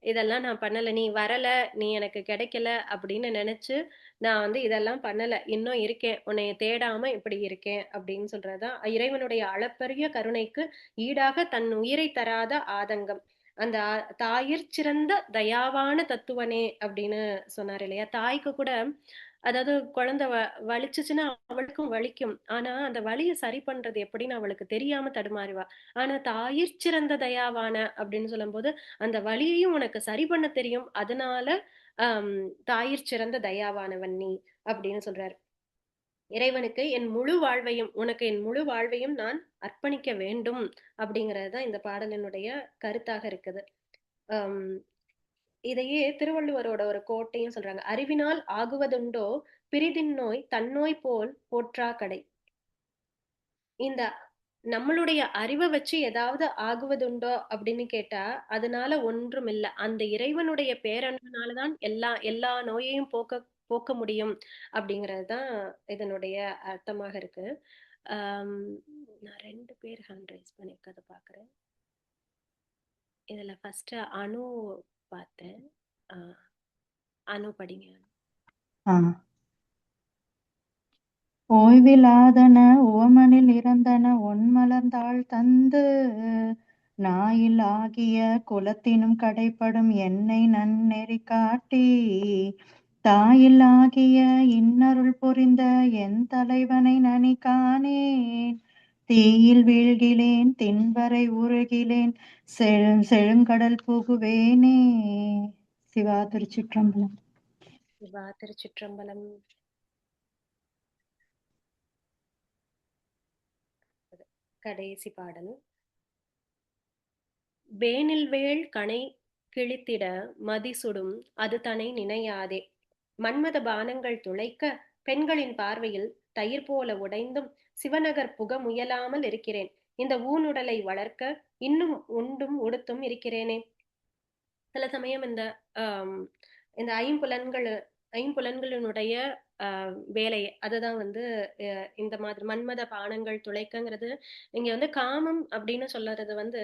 இதெல்லாம் நான் பண்ணல, நீ வரல, நீ எனக்கு கிடைக்கல அப்படின்னு நினைச்சு நான் வந்து இதெல்லாம் பண்ணல, இன்னும் இருக்கேன், உன்னைய தேடாம இப்படி இருக்கேன் அப்படின்னு சொல்றதுதான் இறைவனுடைய அளப்பரிய கருணைக்கு ஈடாக தன் உயிரை தராத ஆதங்கம். அந்த தாயிற் சிறந்த தயாவான தத்துவனே அப்படின்னு சொன்னார் இல்லையா. தாய்க்கு கூட, அதாவது குழந்தை வலிச்சுச்சுன்னா அவளுக்கும் வலிக்கும். ஆனா அந்த வலியை சரி பண்றது எப்படின்னு அவளுக்கு தெரியாம தடுமாறுவா. ஆனா தாயிற் சிறந்த தயாவான அப்படின்னு சொல்லும் போது அந்த வலியையும் உனக்கு சரி பண்ண தெரியும். அதனால தாயிற் சிறந்த தயாவானவன் நீ அப்படின்னு சொல்றாரு. இறைவனுக்கு என் முழு வாழ்வையும், உனக்கு என் முழு வாழ்வையும் நான் அர்ப்பணிக்க வேண்டும் அப்படிங்கறதுதான் இந்த பாடலினுடைய கருத்தாக இருக்குது. இதையே திருவள்ளுவரோட ஒரு கோட்டையும் சொல்றாங்க. அறிவினால் ஆகுவதுண்டோ பிரிதின் நோய் தன்னோய் போல் போற்றா கடை. இந்த நம்மளுடைய அறிவை வச்சு ஏதாவது ஆகுவதுண்டோ அப்படின்னு கேட்டா அதனால ஒன்றும் இல்லை. அந்த இறைவனுடைய பேரன்புனாலதான் எல்லா நோயையும் போக்க முடியும் அப்படிங்கறதுதான் இதனுடைய அர்த்தமாக இருக்கு. நான் 2 பேர் ஹேண்ட் ரைஸ் பண்ணிருக்கத பாக்குறேன். இதுல ஃபர்ஸ்ட் அனு பார்த்தேன். அனு படிங்க. ஓய்விலாதன உவமனில் இறந்தன ஒன்மலர்ந்தாள் தந்து நாயில் ஆகிய குலத்தினும் கடைப்படும் என்னை நன்னெறி காட்டி தாயில் ஆகிய இன்னருள் புரிந்த என் தலைவனை நனி காணேன் தீயில் வீழ்கிலேன் தின்வரை உருகிலேன் செழுங்கடல் புகுவேனே. சிவா திருச்சிற்றம்பலம். சிவா திருச்சிற்றம்பலம். கடைசி பாடல். வேனில் வேள் கணை கிழித்திட மதிசுடும் அது தனை நினையாதே. மன்மத பானங்கள் துளைக்க பெண்களின் பார்வையில் தயிர் போல உடைந்தும் சிவநகர் புக முயலாமல் இருக்கிறேன். இந்த ஊனுடலை வளர்க்க இன்னும் உண்டும் உடுத்தும் இருக்கிறேனே. சில சமயம் இந்த ஐம்புலன்களினுடைய வேலை அதுதான் வந்து இந்த மாதிரி மன்மத பானங்கள் துளைக்கங்கிறது. இங்க வந்து காமம் அப்படின்னு சொல்றது வந்து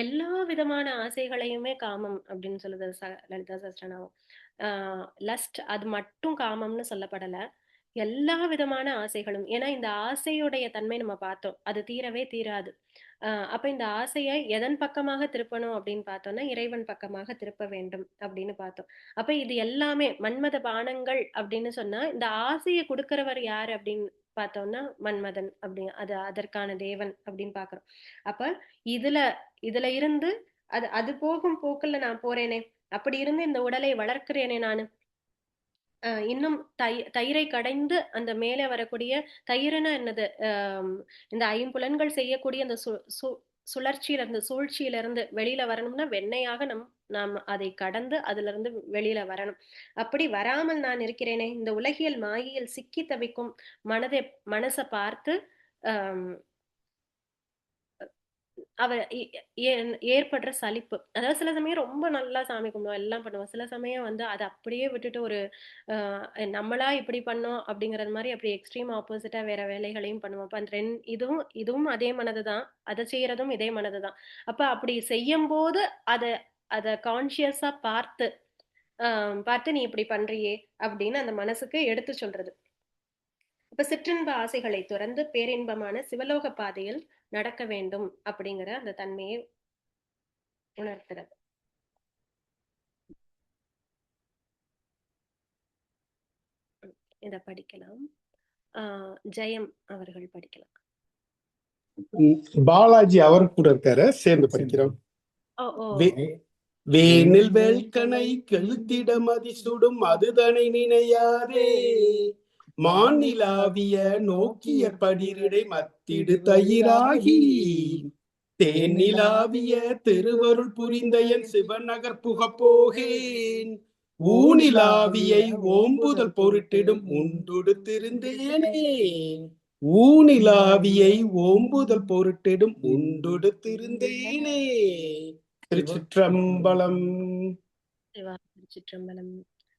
எல்லா விதமான ஆசைகளையுமே காமம் அப்படின்னு சொல்லுது லலிதா சஹஸ்ரநாமம். லஸ்ட் அது மட்டும் காமம்னு சொல்லப்படல, எல்லா விதமான ஆசைகளும். ஏன்னா இந்த ஆசையுடைய தன்மை நம்ம பார்த்தோம், அது தீரவே தீராது. அப்ப இந்த ஆசையை எதன் பக்கமாக திருப்பணும் அப்படின்னு பார்த்தோம்னா இறைவன் பக்கமாக திருப்ப வேண்டும் அப்படின்னு பார்த்தோம். அப்ப இது எல்லாமே மன்மத பானங்கள் அப்படின்னு சொன்னா இந்த ஆசையை கொடுக்கிறவர் யாரு அப்படின்னு பார்த்தோம்னா மன்மதன் அப்படி, அது அதற்கான தேவன் அப்படின்னு பாக்குறோம். அப்ப இதுல இருந்து அது போகும் போக்குல நான் போறேனே, அப்படி இருந்து இந்த உடலை வளர்க்கிறேனே நானு. இன்னும் தயிரை கடைந்து அந்த மேலே வரக்கூடிய தயிர்னா என்னது? இந்த ஐம்புலன்கள் செய்யக்கூடிய அந்த சுழற்சியில இருந்து சூழ்ச்சியில இருந்து வெளியில வரணும்னா வெண்ணையாக நாம் அதை கடந்து அதுல இருந்து வெளியில வரணும். அப்படி வராமல் நான் இருக்கிறேனே, இந்த உலகியல் மாயையில் சிக்கி தவிக்கும் மனசை பார்த்து அவ ஏற்படுற சலிப்பு. அதாவது சில சமயம் ரொம்ப நல்லா சாமி கும்பிடுவோம், எல்லாம் பண்ணுவோம். சில சமயம் வந்து அதை அப்படியே விட்டுட்டு ஒரு நம்மளா இப்படி பண்ணோம் அப்படிங்கறது மாதிரி அப்படி எக்ஸ்ட்ரீம் ஆப்போசிட்டா வேற வேலைகளையும் பண்ணுவோம். அப்ப இதுவும் அதே மனதுதான், அதை செய்யறதும் இதே மனதுதான். அப்ப அப்படி செய்யும் போது அத கான்சியஸா பார்த்து நீ இப்படி பண்றியே அப்படின்னு அந்த மனசுக்கு எடுத்து சொல்றது. இப்ப சிற்றின்ப ஆசைகளை துறந்து பேரின்பமான சிவலோக பாதையில் நடக்க வேண்டும் அப்படிங்கிற அந்த தன்மையை உணர்த்துறது. இத படிக்கலாம். ஜெயம் அவர்கள் படிக்கலாம். பாலாஜி அவர் கூட இருக்காரு, சேர்ந்து படிக்கிறோம். வேனில் வேல்கனை கெழுத்திட மதி சுடும் அதுதனை நினையாதே, மாநிலாவிய நோக்கிய படிரிடை மத்திடு தயிராகி, தேனிலாவிய திருவருள் புரிந்த என் சிவநகர் புகப்போகேன், ஊனிலாவியை ஓம்புதல் பொருட்டிடும் உண்டுடுத்திருந்தேனே, ஊனிலாவியை ஓம்புதல் பொருட்டிடும் உண்டுடுத்திருந்தேனே. திருச்சிற்றம்பலம். திருச்சிற்றம்பலம்.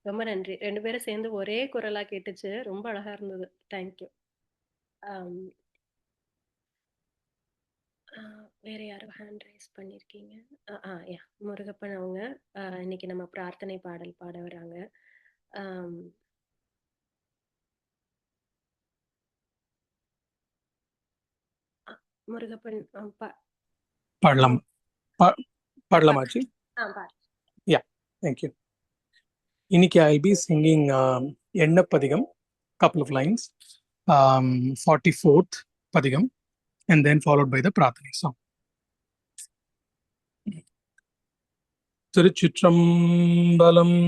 ரொம்ப நன்றி. 2 பேரும் சேர்ந்து ஒரே குரலா கேட்டுச்சு, ரொம்ப அழகா இருந்தது. தேங்க்யூ. வேற யாரும் ஹேண்ட் ரைஸ் பண்ணிருக்கீங்க? முருகப்பன் அவங்க இன்னைக்கு நம்ம பிரார்த்தனை பாடல் பாட வராங்க. முருகப்பன் பாடலாமாச்சு? Yeah, thank you. இன்னைக்கு I'll be singing எண்ணப்பதிகம், couple of lines, 44th பதிகம், and then followed by the பிரார்த்தனை song. திருச்சிற்றம்பலம்.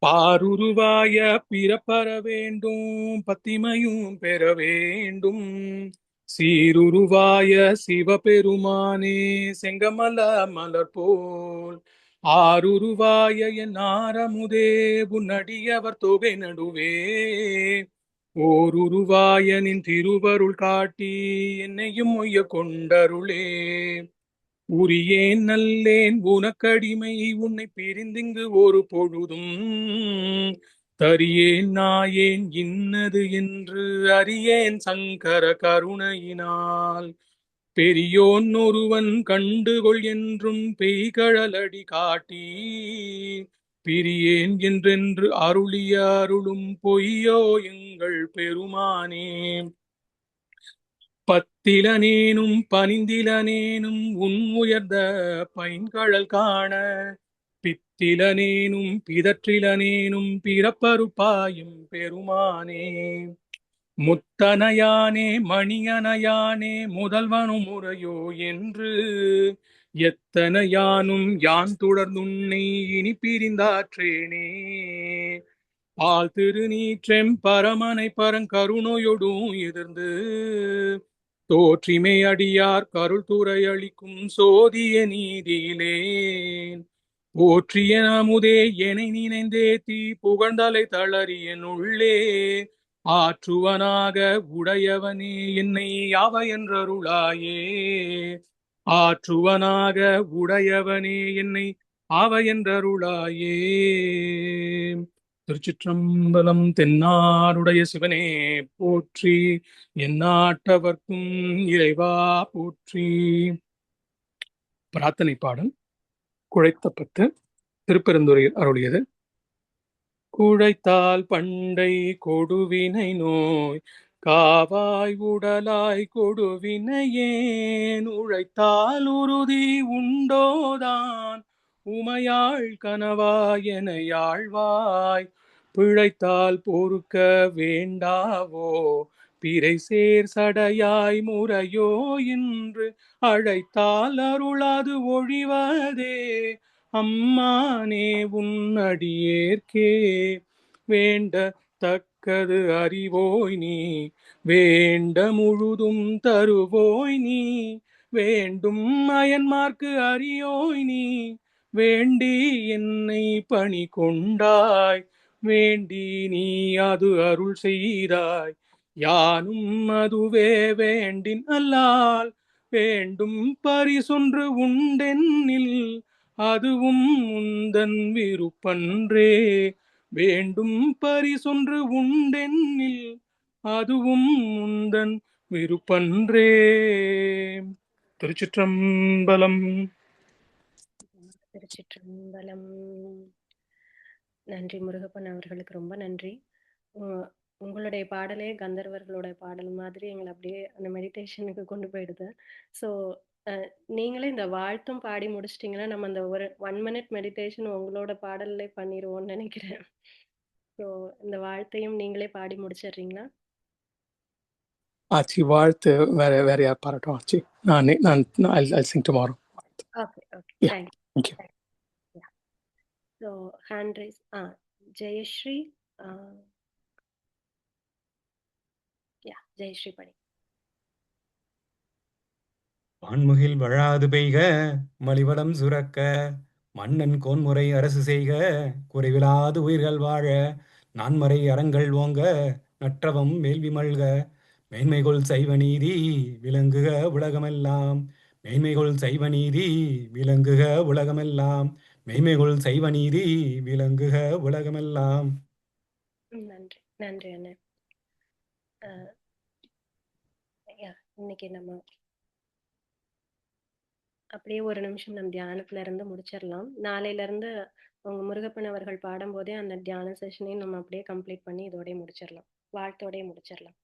பாருருவாய பிறப்பற வேண்டும், பத்திமையும் பெற வேண்டும், சீருருவாய சிவபெருமானே செங்கமல மலர் போல், ஆருருவாய என் ஆரமுதே உன்னடியவர் தொகை நடுவே, ஓருருவாய நின் திருவருள் காட்டி என்னையும் மொய்ய கொண்டருளே, உரியேன் நல்லேன் உனக்கடிமை உன்னை பிரிந்திங்கு ஒரு பொழுதும், தரியேன் நாயேன் இன்னது என்று அறியேன் சங்கர கருணையினால், பெரியோன் ஒருவன் கண்டுகொள் என்றும் பெய்கழலடி காட்டி, பிரியேன் என்றென்று அருளிய அருளும் பொய்யோ எங்கள் பெருமானே, பத்திலனேனும் பனிந்திலனேனும் உன் உயர்ந்த பைன்கழல் காண, பித்திலனேனும் பிதற்றிலனேனும் பிறப்பருப்பாயும் பெருமானே, முத்தனையானே மணியனையானே முதல்வனும் முறையோ என்று, எத்தனையானும் யான் தொடர்ந்துன்னை இனி பிரிந்தாற்றேனே, பால் திருநீற்றெம் பரமனை பரங்கருணையொடும் எதிர்ந்து, தோற்றிமை அடியார் கருள் துறை அளிக்கும் சோதிய நீதியிலேன், போற்றிய அமுதே எனை நினைந்தே தீ புகழ்ந்தலை தளரியன் உள்ளே, ஆற்றுவனாக உடையவனே என்னை யாவ என்றருளாயே, ஆற்றுவனாக உடையவனே என்னை ஆவ என்றருளாயே. திருச்சிற்றம்பலம். தென்னாடுடைய சிவனே போற்றி, எந்நாட்டவர்க்கும் இறைவா போற்றி. பிரார்த்தனை பாடல் குழைத்த பத்து, திருப்பெருந்துறையில் அருளியது. குழைத்தால் பண்டை கொடுவினை நோய் காவாய் உடலாய் கொடுவினையேன், உழைத்தால் உறுதி உண்டோதான் உமையாள் கனவாயன யாழ்வாய், பிழைத்தால் பொறுக்க வேண்டாவோ பிறை சேர் சடையாய் முறையோ என்று அழைத்தால் அருளாது ஒழிவதே. அம்மானே உன்னடியேற்கே வேண்ட தக்கது அறிவோய் நீ, வேண்ட முழுதும் தருவோய் நீ, வேண்டும் அயன்மார்க்கு அறியோய் நீ, வேண்டி என்னை பணி கொண்டாய், வேண்டி நீ அது அருள் செய்தாய். யானும் அதுவே வேண்டின் அல்லால் வேண்டும் பரிசொன்று உண்டென்னில், அதுவும் முந்தன் விருப்பன்றே. வேண்டும் பரிசொன்று உண்டென்னில், அதுவும் முந்தன் விருப்பன்றே. திருச்சிற்றம்பலம். திருச்சிற்றம்பலம். நன்றி முருகப்பன் அவர்களுக்கு ரொம்ப நன்றி. உங்களுடைய பாடலே கந்தர்வர்களோட பாடல் மாதிரி எங்களை அப்படியே அந்த மெடிடேஷனுக்கு கொண்டு போயிடுது. ஸோ நீங்களே இந்த வாழ்த்தும் பாடி முடிச்சிட்டிங்கன்னா நம்ம அந்த ஒரு 1 minute மெடிடேஷன் உங்களோட பாடல்லே பண்ணிடுவோம்னு நினைக்கிறேன். ஸோ இந்த வாழ்த்தையும் நீங்களே பாடி முடிச்சிடுறீங்களா? ஆச்சி வாழ்த்து வேற வேற யார் பாடட்டும் ஆச்சி? நான் I'll sing tomorrow. Okay okay, Yeah, thank thank you. You. So hand raise. Jayashree. Jayashree படி. வான்முகில் வழாது பெய்க மலிவளம் சுரக்க, மன்னன் கோன்முறை அரசு செய்க குறைவிலாது உயிர்கள் வாழ, நான்மறை அறங்கள் ஓங்க நற்றவம் வேள்வி மல்க, மேன்மைகொள் சைவ நீதி விளங்குக உலகமெல்லாம், மேன்மைகொள் சைவ நீதி விளங்குக உலகமெல்லாம், மேன்மைகொள் சைவ நீதி விளங்குக உலகமெல்லாம். நன்றி நன்றி அண்ணே. இன்னைக்கு நம்ம அப்படியே ஒரு நிமிஷம் நம்ம தியானத்துல இருந்து முடிச்சிடலாம். நாளையில இருந்து உங்க முருகப்பன் அவர்கள் பாடும்போதே அந்த தியான செஷனையும் நம்ம அப்படியே கம்ப்ளீட் பண்ணி இதோடய முடிச்சிடலாம், வாழ்த்தோடய முடிச்சிடலாம்.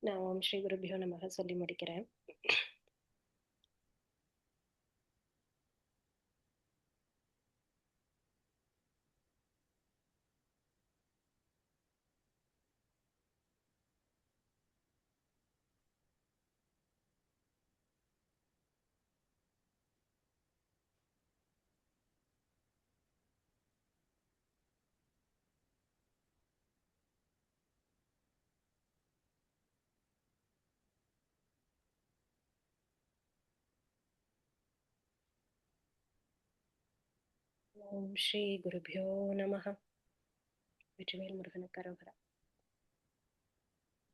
நான் ஓம் ஸ்ரீ குருபியோ நமக சொல்லி முடிக்கிறேன். ஓம் ஸ்ரீ குருபியோ நமக. வெற்றிவேல் முருகனுக்கு அரோகரா.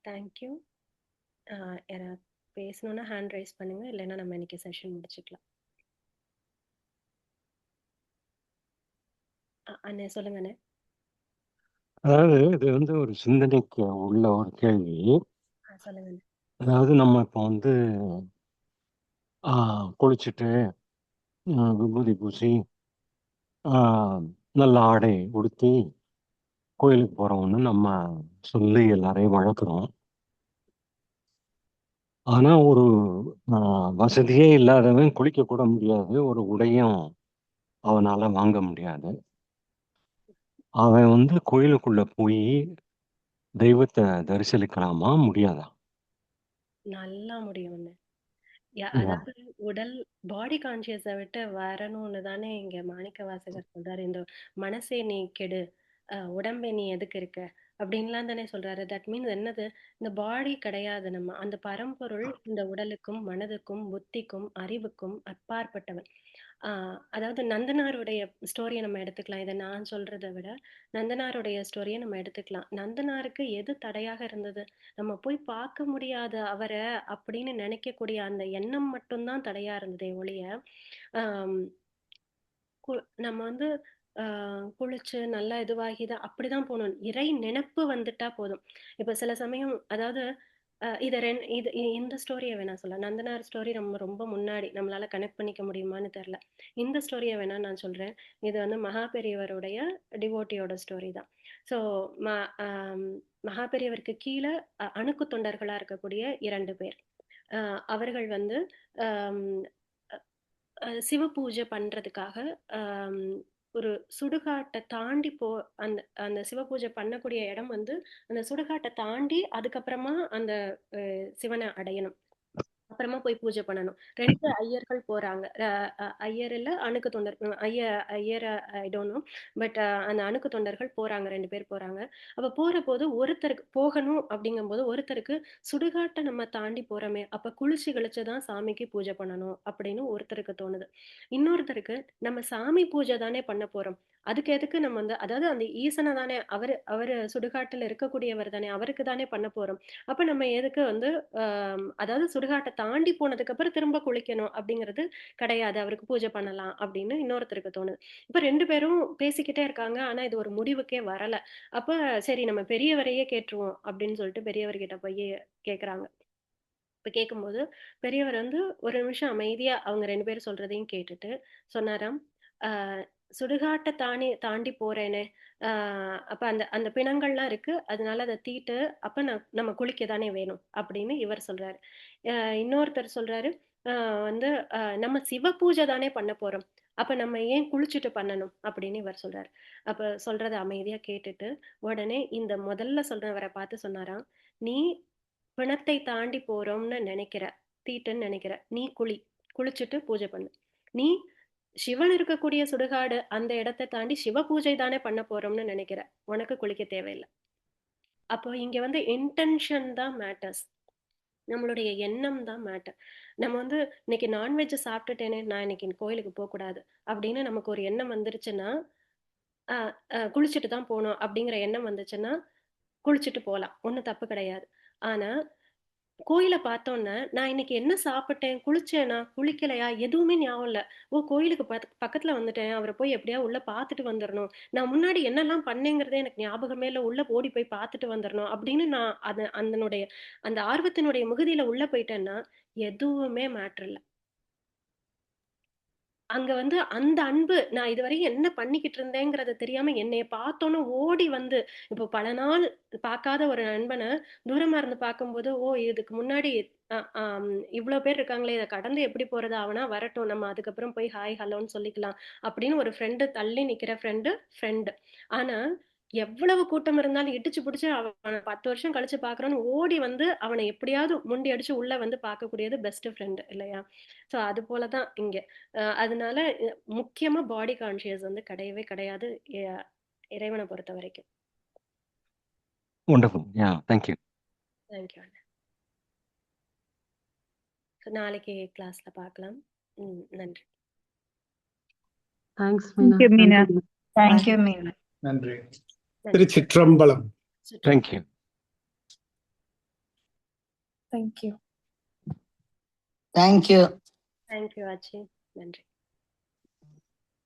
தேங்க்யூ. யாராவது பேசணும்னா ஹேண்ட் ரைஸ் பண்ணுங்க, இல்லைன்னா நம்ம இன்னைக்கு செஷன் முடிச்சுக்கலாம். அண்ணே சொல்லுங்க அண்ணே. அதாவது இது ஒரு சிந்தனைக்கு உள்ள ஒரு கேள்வி. சொல்லுங்க அண்ணே. அதாவது நம்ம இப்போ குளிச்சுட்டு விபூதி பூசி நல்ல ஆடை உடுத்தி கோயிலுக்கு போறோம்னு நம்ம சொல்லி எல்லாரையும் வளர்க்குறோம். ஆனா ஒரு வசதியே இல்லாதவன் குளிக்க கூட முடியாது, ஒரு உடையும் அவனால வாங்க முடியாது. அவன் கோயிலுக்குள்ள போய் தெய்வத்தை தரிசனிக்கலாமா முடியாதா? நல்லா முடியும். அதாவது உடல் பாடி கான்சியஸை விட்டு வரணும்னு தானே இங்க மாணிக்க வாசகர் சொல்றாரு. இந்த மனசே நீ கெடு, உடம்பே நீ எதுக்கு இருக்க அப்படின்லாம் தானே சொல்றாரு. தட் மீன்ஸ் என்னது, இந்த பாடி கிடையாது, நம்ம அந்த பரம்பொருள் இந்த உடலுக்கும் மனதுக்கும் புத்திக்கும் அறிவுக்கும் அப்பாற்பட்டவன். அதாவது நந்தனாருடைய ஸ்டோரியை நம்ம எடுத்துக்கலாம். இதை நான் சொல்றதை விட நந்தனாருடைய ஸ்டோரியை நம்ம எடுத்துக்கலாம். நந்தனாருக்கு எது தடையாக இருந்தது? நம்ம போய் பார்க்க முடியாத அவரை அப்படின்னு நினைக்கக்கூடிய அந்த எண்ணம் மட்டும்தான் தடையா இருந்ததே ஒழிய, நம்ம குளிச்சு நல்லா இதுவாகிதான் அப்படிதான் போகணும். இறை நினைப்பு வந்துட்டா போதும். இப்ப சில சமயம் அதாவது இந்த ஸ்டோரியை வேணா சொல்ல, நந்தனார் ஸ்டோரி நம்ம ரொம்ப முன்னாடி நம்மளால கனெக்ட் பண்ணிக்க முடியுமான்னு தெரியல. இந்த ஸ்டோரியை வேணா நான் சொல்றேன். இது மகா பெரியவருடைய டிவோட்டியோட ஸ்டோரி தான். ஸோ மகா பெரியவருக்கு கீழே அணுக்கு தொண்டர்களா இருக்கக்கூடிய 2 பேர். அவர்கள் சிவ பூஜை பண்றதுக்காக ஒரு சுடுகாட்டை தாண்டி அந்த அந்த சிவபூஜை பண்ணக்கூடிய இடம் வந்து அந்த சுடுகாட்டை தாண்டி அதுக்கப்புறமா அந்த சிவனை அடையணும். அப்புறமா போய் பூஜை பண்ணணும். 2 ஐயர்கள் போறாங்க. ஐயர் இல்ல அணுக்கு தொண்டர். Iyer I don't know. But அந்த அணுக்கு தொண்டர்கள் போறாங்க. 2 பேர் போறாங்க. அப்ப போறபோது ஒருத்தருக்கு போகணும் அப்படிங்கும்போது ஒருத்தருக்கு சுடுகாட்டை நம்ம தாண்டி போறோமே, அப்ப குளிச்சு கிழிச்சு தான் சாமிக்கு பூஜை பண்ணணும் அப்படின்னு ஒருத்தருக்கு தோணுது. இன்னொருத்தருக்கு நம்ம சாமி பூஜை தானே பண்ண போறோம். அதுக்கு எதுக்கு நம்ம வந்து அதாவது அந்த ஈசனை தானே அவரு சுடுகாட்டுல இருக்கக்கூடியவர் தானே, அவருக்கு தானே பண்ண போறோம். அப்ப நம்ம எதுக்கு வந்து அதாவது சுடுகாட்டை தாண்டி போனதுக்கு அப்புறம் திரும்ப குளிக்கணும் அப்படிங்கிறது கிடையாது, அவருக்கு பூஜை பண்ணலாம் அப்படின்னு இன்னொருத்தருக்கு தோணுது. இப்ப 2 பேரும் பேசிக்கிட்டே இருக்காங்க. ஆனா இது ஒரு முடிவுக்கே வரல. அப்ப சரி நம்ம பெரியவரையே கேட்டுருவோம் அப்படின்னு சொல்லிட்டு பெரியவர்கிட்ட போய் கேக்குறாங்க. இப்ப கேட்கும்போது பெரியவர் வந்து ஒரு நிமிஷம் அமைதியா அவங்க 2 பேரும் சொல்றதையும் கேட்டுட்டு சொன்னாராம், சுடுகாட்டை தாண்டி போறேனே, அப்ப அந்த அந்த பிணங்கள்லாம் இருக்கு, அதனால அதை தீட்டு அப்ப நம்ம குளிக்க தானே வேணும் அப்படின்னு இவர் சொல்றாரு. இன்னொருத்தர் சொல்றாரு, வந்து நம்ம சிவ பூஜை தானே பண்ண போறோம், அப்ப நம்ம ஏன் குளிச்சுட்டு பண்ணணும் அப்படின்னு இவர் சொல்றாரு. அப்ப சொல்றத அமைதியா கேட்டுட்டு உடனே இந்த முதல்ல சொல்றவரை பார்த்து சொன்னாராம், நீ பிணத்தை தாண்டி போறோம்னு நினைக்கிற, தீட்டுன்னு நினைக்கிற, நீ குளிச்சுட்டு பூஜை பண்ணு. நீ சிவன் இருக்கக்கூடிய சுடுகாடு அந்த இடத்தை தாண்டி சிவ பூஜை தானே பண்ண போறோம்னு நினைக்கிற, உனக்கு குளிக்க தேவையில்லை. அப்போ இங்க வந்து இன்டென்ஷன் தான் மேட்டர்ஸ், நம்மளுடைய எண்ணம் தான் மேட்டர். நம்ம வந்து இன்னைக்கு நான்வெஜ் சாப்பிட்டுட்டேனே, நான் இன்னைக்கு கோயிலுக்கு போக கூடாது அப்படின்னு நமக்கு ஒரு எண்ணம் வந்துருச்சுன்னா, குளிச்சுட்டு தான் போகணும் அப்படிங்கிற எண்ணம் வந்துச்சுன்னா குளிச்சுட்டு போலாம், ஒன்றும் தப்பு கிடையாது. ஆனா கோயில பார்த்தோன்னே நான் இன்னைக்கு என்ன சாப்பிட்டேன், குளிச்சேனா குளிக்கலையா எதுவுமே ஞாபகம் இல்ல. ஓ கோயிலுக்கு பக்கத்துல வந்துட்டேன், அவரை போய் எப்படியா உள்ள பார்த்துட்டு வந்துடணும், நான் முன்னாடி என்னெல்லாம் பண்ணேங்கிறதே எனக்கு ஞாபகமே இல்லை, உள்ள ஓடி போய் பார்த்துட்டு வந்துடணும் அப்படின்னு நான் அந்த ஆர்வத்தினுடைய மிகுதியில உள்ள போயிட்டேன்னா எதுவுமே மேட்டர் இல்லை. அங்க வந்து அந்த அன்பு நான் இதுவரையும் என்ன பண்ணிக்கிட்டு இருந்தேங்கிறத தெரியாம என்னைய பார்த்தோன்னு ஓடி வந்து, இப்போ பல நாள் பார்க்காத ஒரு நண்பனை தூரமா இருந்து பார்க்கும்போது, ஓ இதுக்கு முன்னாடி இவ்வளவு பேர் இருக்காங்களே, இதை கடந்து எப்படி போறது, அவனா வரட்டும், நம்ம அதுக்கப்புறம் போய் ஹாய் ஹலோன்னு சொல்லிக்கலாம் அப்படின்னு ஒரு ஃப்ரெண்டு தள்ளி நிக்கிற ஃப்ரெண்டு. ஆனா எவ்வளவு கூட்டம் இருந்தாலும் இடிச்சு பிடிச்சு அவனை 10 வருஷம் கழிச்சு பாக்குறோன்னு ஓடி வந்து அவனை எப்படியாவது முண்டி அடிச்சு உள்ள வந்து பார்க்கக்கூடியது பெஸ்ட் ஃப்ரெண்ட் இல்லையா? சோ அது போலதான் இங்க. அதனால முக்கியமா பாடி கான்சியஸ் வந்து கிடையவே கிடையாது இறைவனை பொறுத்த வரைக்கும். Wonderful. Yeah, thank you. Thank you. நாளைக்கு கிளாஸ்ல பார்க்கலாம். நன்றி. Thanks Thank you, Meena. Meena. Thank you, Meena. நன்றி. Thiruchitrambalam. Thank you. Thank you. Thank you. Thank you ஆச்சி. நன்றி.